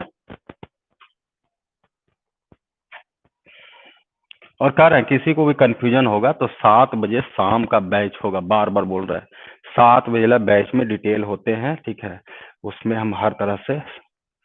और कह रहे हैं किसी को भी कंफ्यूजन होगा तो 7 बजे शाम का बैच होगा, बार बार बोल रहे हैं 7 बजे वाला बैच में डिटेल होते हैं। ठीक है, उसमें हम हर तरह से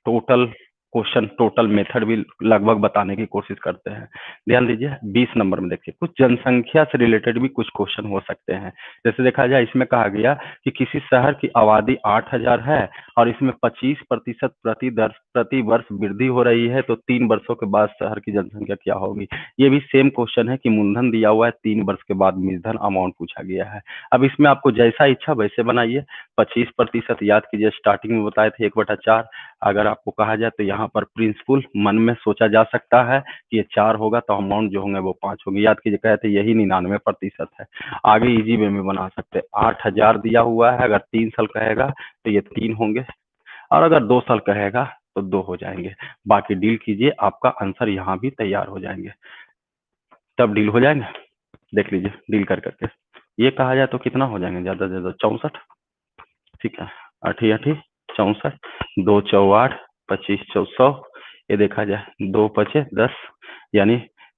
टोटल क्वेश्चन, टोटल मेथड भी लगभग बताने की कोशिश करते हैं। ध्यान दीजिए 20 नंबर में देखिए, कुछ जनसंख्या से रिलेटेड भी कुछ क्वेश्चन हो सकते हैं। जैसे देखा जाए इसमें कहा गया कि किसी शहर की आबादी 8,000 है और इसमें 25% प्रति वर्ष वृद्धि हो रही है, तो 3 वर्षों के बाद शहर की जनसंख्या क्या होगी। ये भी सेम क्वेश्चन है कि मूलधन दिया हुआ है, 3 वर्ष के बाद मूलधन अमाउंट पूछा गया है। अब इसमें आपको जैसा इच्छा वैसे बनाइए। 25% याद कीजिए, स्टार्टिंग में बताए थे 1/4। अगर आपको कहा जाए तो यहाँ पर प्रिंसिपल मन में सोचा जा सकता है कि ये 4 होगा तो अमाउंट जो होंगे वो 5 होंगे। याद कीजिए कहे थे यही 99% है। आगे इजी वे में बना सकते हैं। 8,000 दिया हुआ है, अगर 3 साल कहेगा तो ये 3 होंगे, और अगर 2 साल कहेगा तो 2 हो जाएंगे। बाकी डील कीजिए, आपका आंसर यहाँ भी तैयार हो जाएंगे। तब डील हो जाएंगे, देख लीजिए डील कर करके। ये कहा जाए तो कितना हो जाएंगे, ज्यादा से ज्यादा 64। ठीक है, 8×8 = 64, 2×4 = 25, 100। ये देखा जाए 2×5 = 10, यानी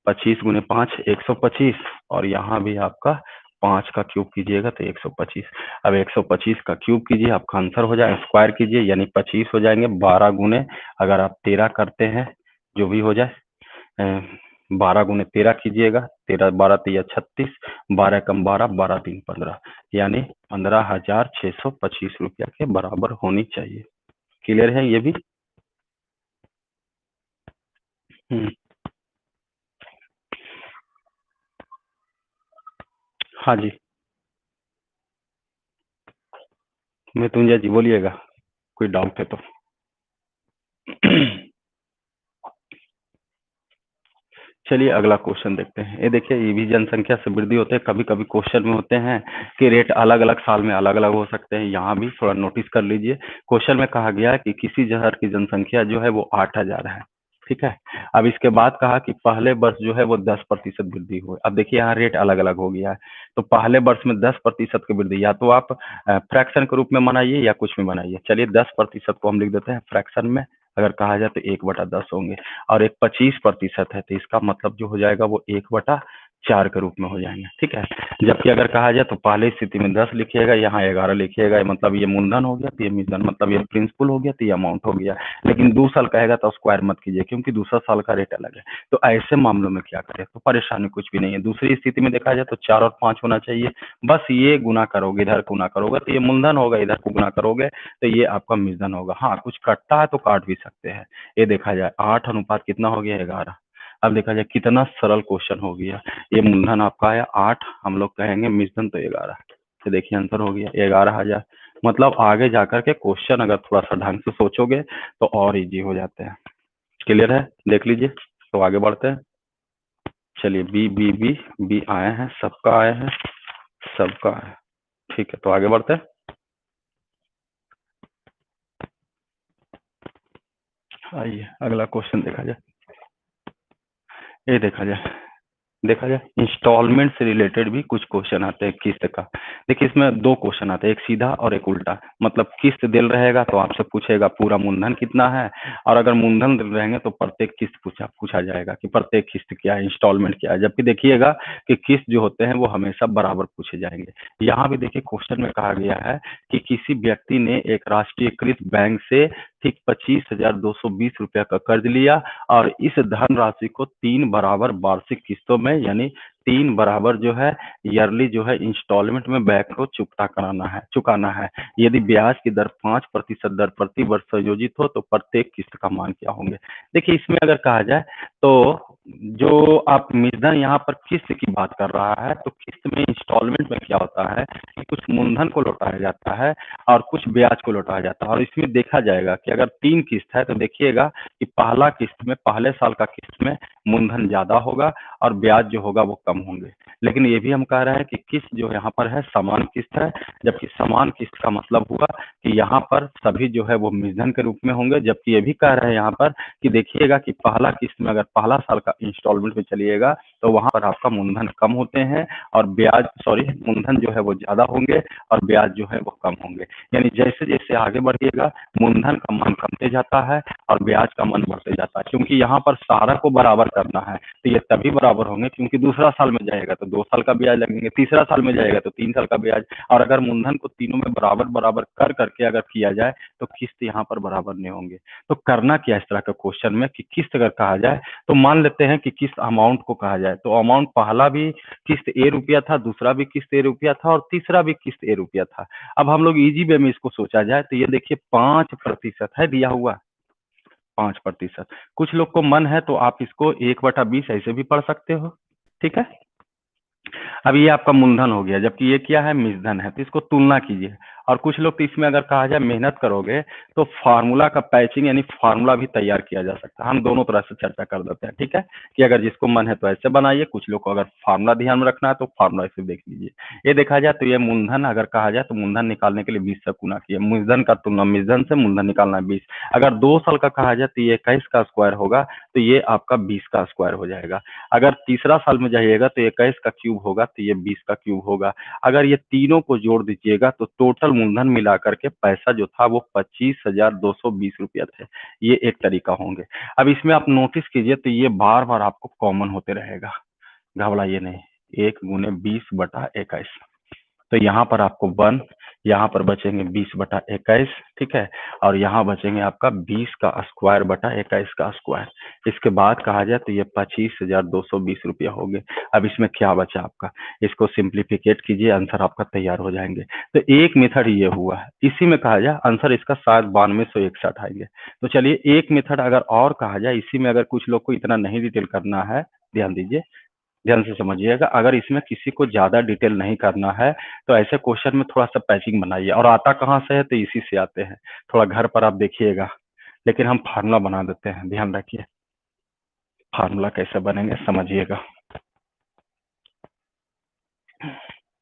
25 × 5 125, और यहाँ भी आपका 5 का क्यूब कीजिएगा तो 125। अब 125 का क्यूब कीजिए, आपका आंसर हो जाए, स्क्वायर कीजिए यानी 25 हो जाएंगे। 12 गुने अगर आप 13 करते हैं, जो भी हो जाए, 12 × 13 कीजिएगा, 13 12 × 3 = 36, 12 × 12 12 × 3 = 15, यानी 15,625 रुपया के बराबर होनी चाहिए। क्लियर है ये भी? हम्म, हाँ जी, मृत्युंजय जी बोलिएगा, कोई डाउट है तो। चलिए अगला क्वेश्चन देखते हैं। ये देखिए, ये भी जनसंख्या से वृद्धि होते हैं, कभी कभी क्वेश्चन में होते हैं कि रेट अलग अलग साल में अलग अलग हो सकते हैं। यहाँ भी थोड़ा नोटिस कर लीजिए। क्वेश्चन में कहा गया है कि किसी शहर की जनसंख्या जो है वो 8,000 है। ठीक है, अब इसके बाद कहा कि पहले वर्ष जो है वो 10% वृद्धि हुई। अब देखिए यहाँ रेट अलग अलग हो गया है, तो पहले वर्ष में 10% की वृद्धि, या तो आप फ्रैक्शन के रूप में मनाइए या कुछ में बनाइए। चलिए 10% को हम लिख देते हैं फ्रैक्शन में। अगर कहा जाए तो 1/10 होंगे, और एक 25% है, तो इसका मतलब जो हो जाएगा वो 1/4 के रूप में हो जाएंगे। ठीक है, जबकि अगर कहा जाए तो पहले स्थिति में 10 लिखिएगा, यहाँ 11 लिखिएगा, मतलब ये मूलधन हो गया, तो ये मूलधन मतलब ये प्रिंसिपल हो गया, तो ये अमाउंट हो गया। लेकिन 2 साल कहेगा तो स्क्वायर मत कीजिए, क्योंकि दूसरा साल का रेट अलग है। तो ऐसे मामलों में क्या करें, तो परेशानी कुछ भी नहीं है। दूसरी स्थिति में देखा जाए तो 4 और 5 होना चाहिए। बस ये गुना करोगे, इधर गुना करोगे तो ये मूलधन होगा, इधर को गुना करोगे तो ये आपका मूलधन होगा। हाँ, कुछ कटता है तो काट भी सकते हैं। ये देखा जाए 8 अनुपात कितना हो गया, 11। अब देखा जाए कितना सरल क्वेश्चन हो गया। ये मूलधन आपका आया 8, हम लोग कहेंगे मूलधन तो 11। तो देखिए आंसर हो गया 11,000। मतलब आगे जाकर के क्वेश्चन अगर थोड़ा सा ढंग से सोचोगे तो और इजी हो जाते हैं। क्लियर है, देख लीजिए। तो आगे बढ़ते हैं। चलिए बी बी बी बी आए हैं, सबका आए हैं, सबका आए। ठीक है, तो आगे बढ़ते हैं। आइए अगला क्वेश्चन देखा जाए। ये देखा जाए इंस्टॉलमेंट से रिलेटेड भी कुछ क्वेश्चन आते हैं किस्त का। देखिए इसमें दो क्वेश्चन आते हैं, एक सीधा और एक उल्टा। मतलब किस्त दिल रहेगा तो आपसे पूछेगा पूरा मूलधन कितना है, और अगर मूलधन दिल रहेंगे तो प्रत्येक किस्त पूछा पूछा जाएगा कि प्रत्येक किस्त क्या है, इंस्टॉलमेंट क्या है। जबकि देखिएगा कि किस्त जो होते हैं वो हमेशा बराबर पूछे जाएंगे। यहाँ भी देखिए क्वेश्चन में कहा गया है कि किसी व्यक्ति ने एक राष्ट्रीयकृत बैंक से ठीक 25,220 रुपया का कर्ज लिया और इस धनराशि को 3 बराबर वार्षिक किस्तों में यानी 3 बराबर जो है ईयरली जो है इंस्टॉलमेंट में बैंक को चुकाना है। यदि ब्याज की दर 5% दर प्रति वर्ष संयोजित हो तो प्रत्येक किस्त का मान क्या होंगे। देखिए इसमें अगर कहा जाए तो जो आप मूलधन यहाँ पर किस्त की बात कर रहा है, तो किस्त में इंस्टॉलमेंट में क्या होता है कि कुछ मूलधन को लौटाया जाता है और कुछ ब्याज को लौटाया जाता है। और इसमें देखा जाएगा कि अगर 3 किस्त है तो देखिएगा कि पहला किस्त में पहले साल का किस्त में मूलधन ज्यादा होगा और ब्याज जो होगा वो कम होंगे। लेकिन ये भी हम कह रहे हैं कि किस्त जो यहाँ पर है समान किस्त है, जबकि समान किस्त का मतलब हुआ कि यहाँ पर सभी जो है वो मूलधन के रूप में होंगे। जबकि ये भी कह रहे हैं यहाँ पर कि देखिएगा कि पहला किस्त में अगर पहला साल का इंस्टॉलमेंट में चलिएगा तो वहां पर आपका मूलधन कम होते हैं और मूलधन जो है वो ज्यादा होंगे और ब्याज जो है वो कम होंगे। यानी जैसे जैसे आगे बढ़िएगा मूलधन का मान कमते जाता है और ब्याज का मान बढ़ते जाता है, क्योंकि यहाँ पर सारा को बराबर करना है। तो ये तभी बराबर होंगे क्योंकि दूसरा साल में जाएगा तो 2 साल का ब्याज लगेंगे, तीसरा साल में जाएगा तो 3 साल का ब्याज। और अगर मूलधन को तीनों में बराबर बराबर कर करके अगर किया जाए तो किस्त यहाँ पर बराबर नहीं होंगे। तो करना क्या इस तरह का क्वेश्चन में कि किस्त अगर कहा जाए तो मान लेते हैं कि किस्त अमाउंट को कहा जाए तो अमाउंट पहला भी किस्त ए रुपया था, दूसरा भी किस्त ए रुपया था और तीसरा भी किस्त ए रुपया था। अब हम लोग इजी वे में इसको सोचा जाए तो ये देखिए 5% है दिया हुआ, 5%। कुछ लोग को मन है तो आप इसको 1/20 ऐसे भी पढ़ सकते हो, ठीक है। अब ये आपका मूलधन हो गया, जबकि ये क्या है मिश्रधन है, तो इसको तुलना कीजिए। और कुछ लोग तो इसमें अगर कहा जाए मेहनत करोगे तो फार्मूला का पैचिंग यानी फार्मूला भी तैयार किया जा सकता है। हम दोनों तरह से चर्चा कर देते हैं, ठीक है, कि अगर जिसको मन है तो ऐसे बनाइए, कुछ लोग को अगर फार्मूला ध्यान में रखना है तो फार्मूला ऐसे देख लीजिए। ये देखा जाए तो ये मूलधन अगर कहा जाए तो मूलधन निकालने के लिए 20 से गुना किया, मूलधन का तुलना मिश्रधन से मूलधन निकालना है 20। अगर 2 साल का कहा जाए तो ये 21 का स्क्वायर होगा, तो ये आपका 20 का स्क्वायर हो जाएगा। अगर तीसरा साल में जाइएगा तो 21 का क्यूब होगा तो ये 20 का क्यूब होगा। अगर ये तीनों को जोड़ दीजिएगा तो टोटल मूलधन मिला करके पैसा जो था वो 25,220 रुपया थे। ये एक तरीका होंगे। अब इसमें आप नोटिस कीजिए तो ये बार बार आपको कॉमन होते रहेगा, घबराइए नहीं। 1 × 20/21, तो यहाँ पर आपको 1, यहाँ पर बचेंगे 20/21, ठीक है, और यहाँ बचेंगे आपका 20 का स्क्वायर बटा 21 का स्क्वायर। इसके बाद कहा जाए तो ये 25,220 रुपया हो गए। अब इसमें क्या बचा आपका, इसको सिंप्लीफिकेट कीजिए, आंसर आपका तैयार हो जाएंगे। तो एक मेथड ये हुआ है, इसी में कहा जाए आंसर इसका शायद 9261 आएंगे। तो चलिए एक मेथड अगर और कहा जाए, इसी में अगर कुछ लोग को इतना नहीं डिटेल करना है, ध्यान दीजिए, ध्यान से समझिएगा। अगर इसमें किसी को ज्यादा डिटेल नहीं करना है तो ऐसे क्वेश्चन में थोड़ा सा पैचिंग बनाइए। और आता कहाँ से है तो इसी से आते हैं, थोड़ा घर पर आप देखिएगा। लेकिन हम फार्मूला बना देते हैं, ध्यान रखिए फार्मूला कैसे बनेंगे समझिएगा,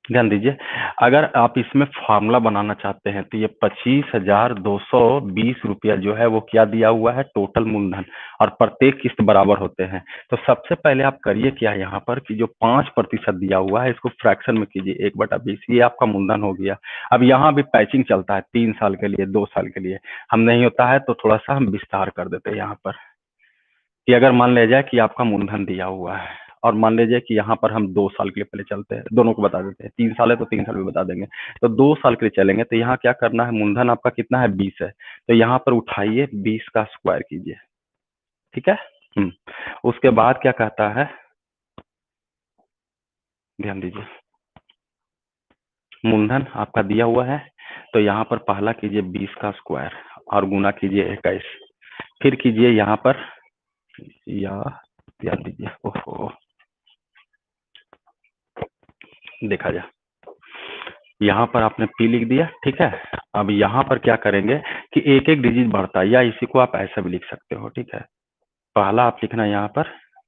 ध्यान दीजिए। अगर आप इसमें फार्मूला बनाना चाहते हैं तो ये 25,220 रुपया जो है वो क्या दिया हुआ है, टोटल मूलधन, और प्रत्येक किस्त बराबर होते हैं। तो सबसे पहले आप करिए क्या यहाँ पर कि जो 5% दिया हुआ है इसको फ्रैक्शन में कीजिए, 1/20, ये आपका मूलधन हो गया। अब यहाँ भी पैचिंग चलता है 3 साल के लिए, 2 साल के लिए, हम नहीं होता है तो थोड़ा सा हम विस्तार कर देते हैं यहाँ पर कि अगर मान लिया जाए कि आपका मूलधन दिया हुआ है और मान लीजिए कि यहाँ पर हम 2 साल के लिए पहले चलते हैं, दोनों को बता देते हैं, 3 साल है तो 3 साल भी बता देंगे। तो 2 साल के लिए चलेंगे तो यहाँ क्या करना है, मूलधन आपका कितना है 20 है, तो यहाँ पर उठाइए 20 का स्क्वायर कीजिए, ठीक है। हम्म, उसके बाद क्या कहता है, ध्यान दीजिए, मूलधन आपका दिया हुआ है तो यहाँ पर पहला कीजिए 20 का स्क्वायर और गुना कीजिए 21, फिर कीजिए यहाँ पर, या ध्यान दीजिए, ओहो देखा जाए, यहाँ पर आपने पी लिख दिया, ठीक है। अब यहाँ पर क्या करेंगे कि एक एक डिजिट बढ़ता है, या इसी को आप ऐसा भी लिख सकते हो, ठीक है। पहला आप लिखना यहाँ पर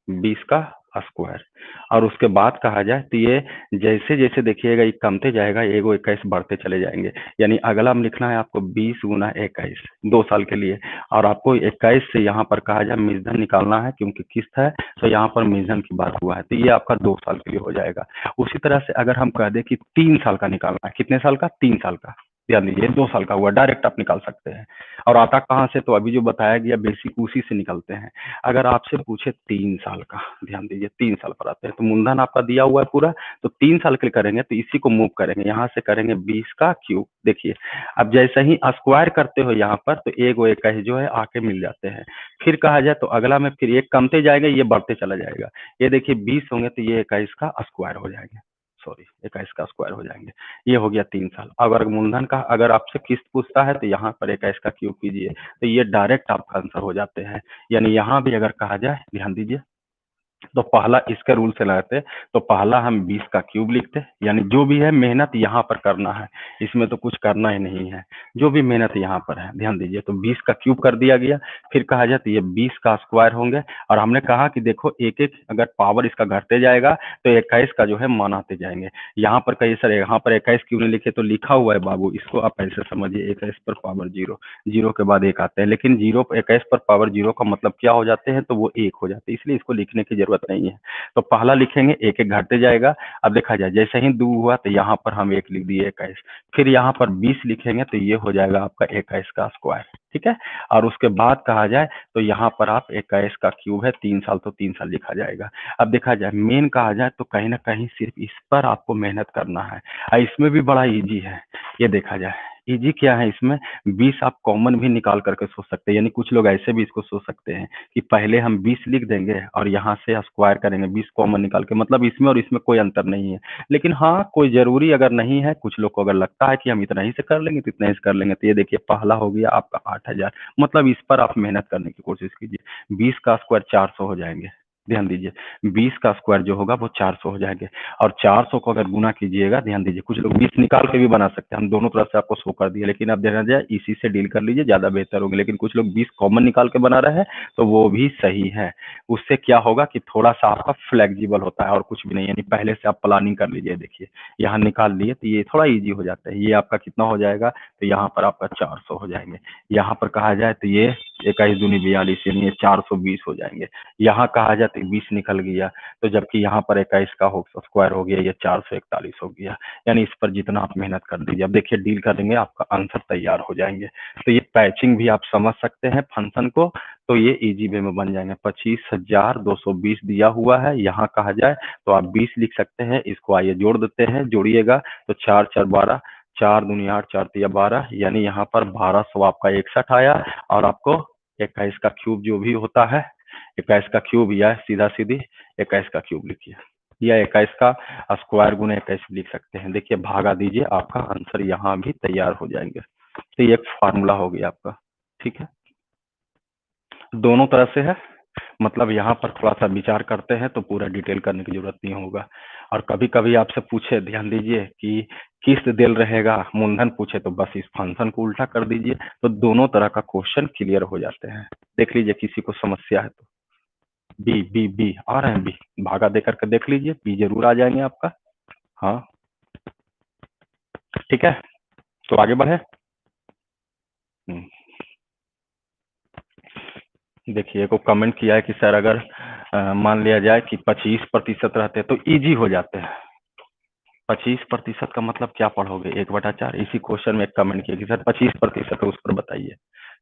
20 का स्क्वायर। और उसके बाद कहा जाए तो ये जैसे जैसे देखिएगा ये कमते जाएगा, एगो 21 बढ़ते चले जाएंगे। यानी अगला में लिखना है आपको 20 गुना 21 2 साल के लिए। और आपको 21 से यहाँ पर कहा जाए मूलधन निकालना है, क्योंकि किस्त है तो यहाँ पर मूलधन की बात हुआ है, तो ये आपका 2 साल के लिए हो जाएगा। उसी तरह से अगर हम कह दें कि 3 साल का निकालना है, कितने साल का? 3 साल का, ध्यान दीजिए 2 साल का हुआ, डायरेक्ट आप निकाल सकते हैं। और आता कहाँ से? तो अभी जो बताया गया बेसिक उसी से निकलते हैं। अगर आपसे पूछे 3 साल का, ध्यान दीजिए 3 साल पर आते हैं, तो मूलधन आपका दिया हुआ है पूरा, तो 3 साल के लिए करेंगे तो इसी को मूव करेंगे, यहाँ से करेंगे 20 का क्यूब। देखिए अब जैसे ही स्क्वायर करते हो यहाँ पर, तो एक वो 21 जो है आके मिल जाते हैं। फिर कहा जाए तो अगला में फिर एक कमते जाएंगे, ये बढ़ते चला जाएगा। ये देखिए 20 होंगे तो ये 21 का स्क्वायर हो जाएंगे, सॉरी 21 का स्क्वायर हो जाएंगे। ये हो गया 3 साल। अगर मूलधन का अगर आपसे किस्त पूछता है तो यहाँ पर 21 का क्यूब कीजिए, तो ये डायरेक्ट आपका आंसर हो जाते हैं। यानी यहाँ भी अगर कहा जाए, ध्यान दीजिए, तो पहला इसके रूल से लगाते, तो पहला हम 20 का क्यूब लिखते, यानी जो भी है मेहनत यहाँ पर करना है, इसमें तो कुछ करना ही नहीं है, जो भी मेहनत यहाँ पर है, ध्यान दीजिए, तो 20 का क्यूब कर दिया गया। फिर कहा जाए तो ये 20 का स्क्वायर होंगे। और हमने कहा कि देखो एक एक अगर पावर इसका घटते जाएगा तो 21 का जो है मान आते जाएंगे। यहाँ पर कहिए सर यहाँ पर 21 क्यों नहीं लिखे? तो लिखा हुआ है बाबू, इसको आप ऐसे समझिए, 21 पर पावर जीरो, जीरो के बाद एक आते हैं, लेकिन जीरो 21 पर पावर जीरो का मतलब क्या हो जाते हैं? तो वो एक हो जाते हैं, इसलिए इसको लिखने की जरूरत नहीं है। तो पहला लिखेंगे, एक एक घटते जाएगा। अब देखा जाए जैसे ही 2 हुआ तो यहाँ पर हम 1 लिख दिए 21, फिर यहाँ पर 20 लिखेंगे तो ये हो जाएगा आपका 21 का स्क्वायर, ठीक है। और उसके बाद कहा जाए तो यहाँ पर आप 21 का क्यूब है, 3 साल तो 3 साल लिखा जाएगा। अब देखा जाए मेन कहा जाए तो कहीं ना कहीं सिर्फ इस पर आपको मेहनत करना है, और इसमें भी बड़ा इजी है। ये देखा जाए इजी क्या है इसमें, 20 आप कॉमन भी निकाल करके सोच सकते हैं, यानी कुछ लोग ऐसे भी इसको सोच सकते हैं कि पहले हम 20 लिख देंगे और यहाँ से स्क्वायर करेंगे 20 कॉमन निकाल के, मतलब इसमें और इसमें कोई अंतर नहीं है। लेकिन हाँ कोई जरूरी अगर नहीं है, कुछ लोग को अगर लगता है कि हम इतना ही से कर लेंगे तो इतना ही से कर लेंगे, तो ये देखिए पहला हो गया आपका 8000, मतलब इस पर आप मेहनत करने की कोशिश कीजिए। 20 का स्क्वायर 400 हो जाएंगे, ध्यान दीजिए 20 का स्क्वायर जो होगा वो 400 हो जाएंगे। और 400 को अगर गुना कीजिएगा, ध्यान दीजिए कुछ लोग 20 निकाल के भी बना सकते हैं, हम दोनों तरफ से आपको शो कर दिए, लेकिन अब देखा जाए इसी से डील कर लीजिए, ज्यादा बेहतर होगा। लेकिन कुछ लोग 20 कॉमन निकाल के बना रहे हैं तो वो भी सही है। उससे क्या होगा कि थोड़ा सा आपका फ्लेक्सिबल होता है और कुछ भी नहीं, यानी पहले से आप प्लानिंग कर लीजिए। देखिए यहाँ निकाल लिए तो ये थोड़ा इजी हो जाता है। ये आपका कितना हो जाएगा? तो यहाँ पर आपका 400 हो जाएंगे। यहाँ पर कहा जाए तो ये 21 दूनी 42, यानी ये 420 हो जाएंगे। यहाँ कहा जाए तो 20 निकल गया, तो जबकि यहाँ पर 21 का हो स्क्वायर हो गया, ये 441 हो गया। यानी इस पर जितना आप मेहनत कर दीजिए, अब देखिए डील करेंगे आपका आंसर तैयार हो जाएंगे। तो ये पैचिंग भी आप समझ सकते हैं फंक्शन को, तो ये इजी वे में बन जाएंगे। 25,220 दिया हुआ है, यहाँ कहा जाए तो आप 20 लिख सकते हैं। इसको आइए जोड़ देते हैं, जोड़िएगा तो 4 4 12, 4 दूनी 8, 4 तिया 12, यानी यहाँ पर 1200 आपका 61 आया। और आपको 21 का क्यूब जो भी होता है, 21 का क्यूब या सीधा सीधी 21 का क्यूब लिखिए, या 21 का स्क्वायर गुना 21 लिख सकते हैं। देखिए भागा दीजिए, आपका आंसर यहाँ भी तैयार हो जाएंगे। तो ये एक फार्मूला हो गया आपका, ठीक है। दोनों तरह से है, मतलब यहाँ पर थोड़ा सा विचार करते हैं तो पूरा डिटेल करने की जरूरत नहीं होगा। और कभी कभी आपसे पूछे, ध्यान दीजिए कि किस्त दिल रहेगा, मूलधन पूछे तो बस इस फंक्शन को उल्टा कर दीजिए, तो दोनों तरह का क्वेश्चन क्लियर हो जाते हैं। देख लीजिए किसी को समस्या है तो बी बी बी आ रहे हैं, बी भागा दे करके देख लीजिए, बी जरूर आ जाएंगे आपका। हाँ ठीक है, तो आगे बढ़े। देखिए को कमेंट किया है कि सर अगर मान लिया जाए कि 25% रहते तो इजी हो जाते हैं। 25% का मतलब क्या पढ़ोगे? 1/4। इसी क्वेश्चन में एक कमेंट किया कि सर 25% है, उस पर बताइए।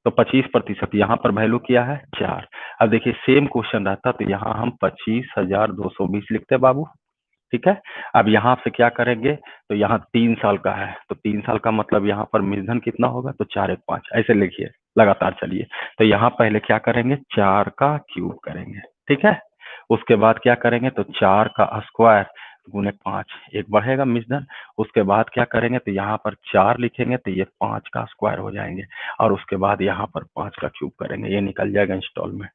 तो 25% यहाँ पर वैल्यू क्या है? 4। अब देखिए सेम क्वेश्चन रहता तो यहाँ हम 25,220 लिखते बाबू, ठीक है। अब यहाँ से क्या करेंगे, तो यहाँ 3 साल का है, तो 3 साल का मतलब यहाँ पर मूलधन कितना होगा? तो 4 1 5, ऐसे लिखिए लगातार चलिए। तो यहाँ पहले क्या करेंगे? 4 का क्यूब करेंगे, ठीक है। उसके बाद क्या करेंगे? तो 4 का स्क्वायर गुने 5, एक बढ़ेगा मूलधन। उसके बाद क्या करेंगे? तो यहाँ पर 4 लिखेंगे तो ये 5 का स्क्वायर हो जाएंगे। और उसके बाद यहाँ पर 5 का क्यूब करेंगे, ये निकल जाएगा इंस्टॉलमेंट।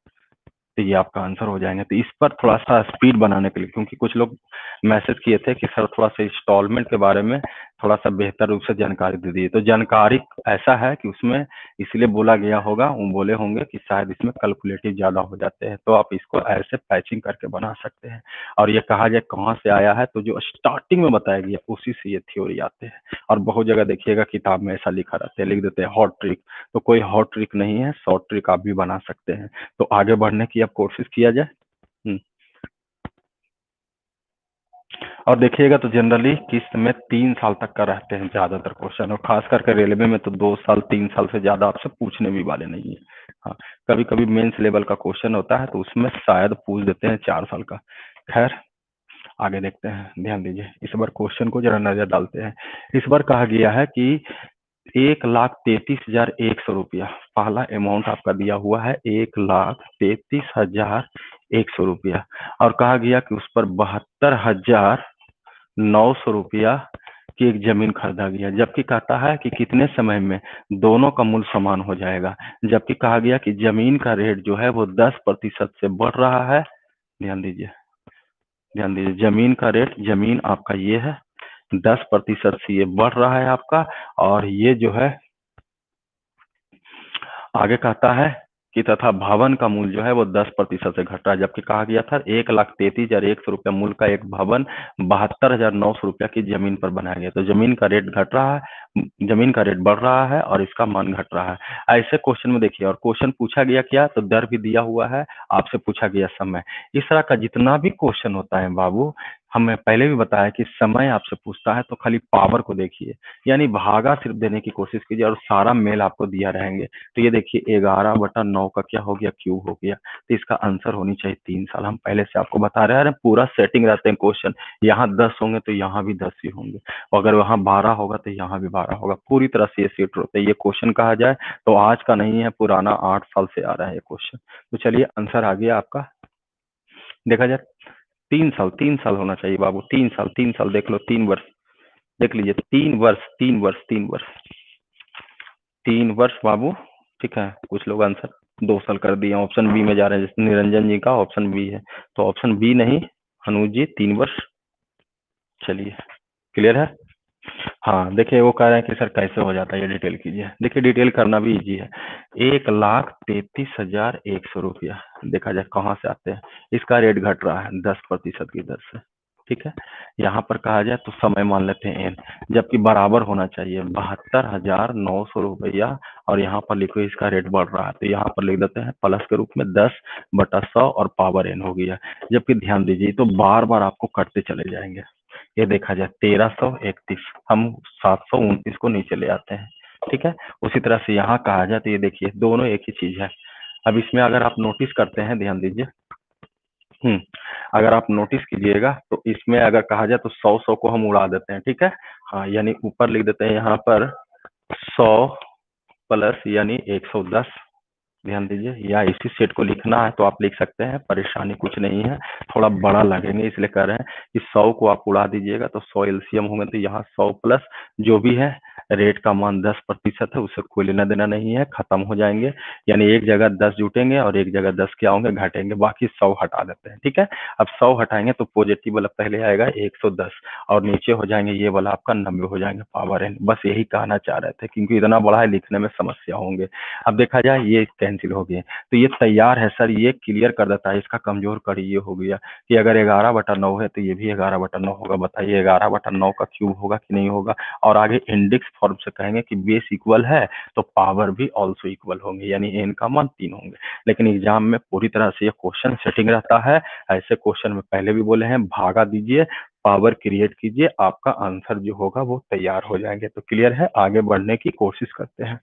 तो ये आपका आंसर हो जाएंगे। तो इस पर थोड़ा सा स्पीड बनाने के लिए, क्योंकि कुछ लोग मैसेज किए थे कि सर थोड़ा सा इंस्टॉलमेंट के बारे में थोड़ा सा बेहतर रूप से जानकारी दे दीजिए। तो जानकारी ऐसा है कि उसमें इसलिए बोला गया होगा, वो बोले होंगे कि शायद इसमें कैलकुलेटिव ज्यादा हो जाते हैं, तो आप इसको ऐसे पैचिंग करके बना सकते हैं। और ये कहा जाए कहाँ से आया है, तो जो स्टार्टिंग में बताया गया उसी से ये थ्योरी आते हैं। और बहुत जगह देखिएगा किताब में ऐसा लिखा रहता है, लिख देते हैं हॉट ट्रिक, तो कोई हॉट ट्रिक नहीं है, शॉर्ट ट्रिक आप भी बना सकते हैं। तो आगे बढ़ने की अब कोशिश किया जाए। हम्म। और देखिएगा तो जनरली किस्त में 3 साल तक का रहते हैं ज्यादातर क्वेश्चन, और खास करके रेलवे में तो 2 साल 3 साल से ज्यादा आपसे पूछने भी वाले नहीं है। हाँ, कभी कभी मेंस लेवल का क्वेश्चन होता है तो उसमें शायद पूछ देते हैं 4 साल का। खैर, आगे देखते हैं, ध्यान दीजिए, इस बार क्वेश्चन को जरा नजर डालते हैं। इस बार कहा गया है कि 1,33,100 रुपया पहला अमाउंट आपका दिया हुआ है, 1,33,100 रुपया, और कहा गया कि उस पर 72,900 रुपया की एक जमीन खरीदा गया, जबकि कहता है कि कितने समय में दोनों का मूल्य समान हो जाएगा। जबकि कहा गया कि जमीन का रेट जो है वो 10% से बढ़ रहा है। ध्यान दीजिए, ध्यान दीजिए, जमीन का रेट, जमीन आपका ये है, 10% से ये बढ़ रहा है आपका, और ये जो है आगे कहता है कि तथा भवन का मूल्य जो है वो 10% से घट रहा है, जबकि कहा गया था 1,33,100 रुपया मूल्य का एक भवन 72,900 रुपया की जमीन पर बनाया गया। तो जमीन का रेट घट रहा है, जमीन का रेट बढ़ रहा है और इसका मान घट रहा है। ऐसे क्वेश्चन में देखिए, और क्वेश्चन पूछा गया क्या, तो दर भी दिया हुआ है, आपसे पूछा गया समय। इस तरह का जितना भी क्वेश्चन होता है बाबू, हमें पहले भी बताया कि समय आपसे पूछता है तो खाली पावर को देखिए, यानी भागा सिर्फ देने की कोशिश कीजिए और सारा मेल आपको दिया रहेंगे। तो ये देखिए 11/9 का क्या हो गया, क्यूब हो गया। तो इसका आंसर होनी चाहिए 3 साल। हम पहले से आपको बता रहे हैं, पूरा सेटिंग रहते हैं क्वेश्चन, यहाँ 10 होंगे तो यहाँ भी 10 ही होंगे, अगर वहाँ 12 होगा तो यहाँ भी 12 होगा, पूरी तरह से ये सेट होते हैं। ये क्वेश्चन कहा जाए तो आज का नहीं है, पुराना 8 साल से आ रहा है ये क्वेश्चन। तो चलिए आंसर आ गया आपका, देखा जाए 3 साल, 3 साल होना चाहिए बाबू, 3 साल, 3 साल देख लो, 3 वर्ष देख लीजिए, 3 वर्ष, 3 वर्ष, 3 वर्ष, 3 वर्ष बाबू। ठीक है, कुछ लोग आंसर 2 साल कर दिए, ऑप्शन बी में जा रहे हैं, जैसे निरंजन जी का ऑप्शन बी है, तो ऑप्शन बी नहीं, अनुज जी 3 वर्ष। चलिए, क्लियर है। हाँ देखिए, वो कह रहे हैं कि सर कैसे हो जाता है, ये डिटेल कीजिए। देखिए डिटेल करना भी इजी है। 1,33,100 रुपया, देखा जाए कहाँ से आते हैं, इसका रेट घट रहा है 10% की दर से। ठीक है, यहाँ पर कहा जाए तो समय मान लेते हैं एन, जबकि बराबर होना चाहिए 72,900 रुपया, और यहाँ पर लिखो इसका रेट बढ़ रहा है, तो यहाँ पर लिख देते हैं प्लस के रूप में 10/100 और पावर एन हो गया। जबकि ध्यान दीजिए तो बार बार आपको कटते चले जाएंगे। ये देखा जाए 1331, हम 729 को नीचे ले आते हैं। ठीक है, उसी तरह से यहाँ कहा जाए तो ये देखिए दोनों एक ही चीज है। अब इसमें अगर आप नोटिस करते हैं, ध्यान दीजिए, हम्म, अगर आप नोटिस कीजिएगा तो इसमें अगर कहा जाए तो 100 को हम उड़ा देते हैं। ठीक है, हाँ, यानी ऊपर लिख देते हैं यहाँ पर 100 प्लस यानी 110। ध्यान दीजिए, या इसी सेट को लिखना है तो आप लिख सकते हैं, परेशानी कुछ नहीं है, थोड़ा बड़ा लगेंगे इसलिए कह रहे हैं कि 100 को आप उड़ा दीजिएगा तो 100 एलसीएम होंगे, तो यहाँ 100 प्लस जो भी है रेट का मान 10% है, उससे कोई लेना देना नहीं है, खत्म हो जाएंगे। यानी एक जगह 10 जुटेंगे और एक जगह 10 क्या होंगे, घटेंगे, बाकी 100 हटा देते हैं। ठीक है, अब 100 हटाएंगे तो पॉजिटिव वाला पहले आएगा 110, और नीचे हो जाएंगे ये वाला आपका 90 हो जाएंगे पावर एन। बस यही कहना चाह रहे थे, क्योंकि इतना बड़ा है लिखने में समस्या होंगे। अब देखा जाए ये कैंसिल हो गए, तो ये तैयार है सर, ये क्लियर कर देता है। इसका कमजोर कड़ी ये हो गया कि अगर 11/9 है तो ये भी 11/9 होगा। बताइए 11/9 का क्यूब होगा कि नहीं होगा। और आगे इंडेक्स फॉर्म से कहेंगे कि बेस इक्वल है तो पावर भी ऑल्सो इक्वल होंगे, यानी एन का मान 3 होंगे। लेकिन एग्जाम में पूरी तरह से ये क्वेश्चन सेटिंग रहता है। ऐसे क्वेश्चन में पहले भी बोले हैं, भागा दीजिए, पावर क्रिएट कीजिए, आपका आंसर जो होगा वो तैयार हो जाएंगे। तो क्लियर है, आगे बढ़ने की कोशिश करते हैं।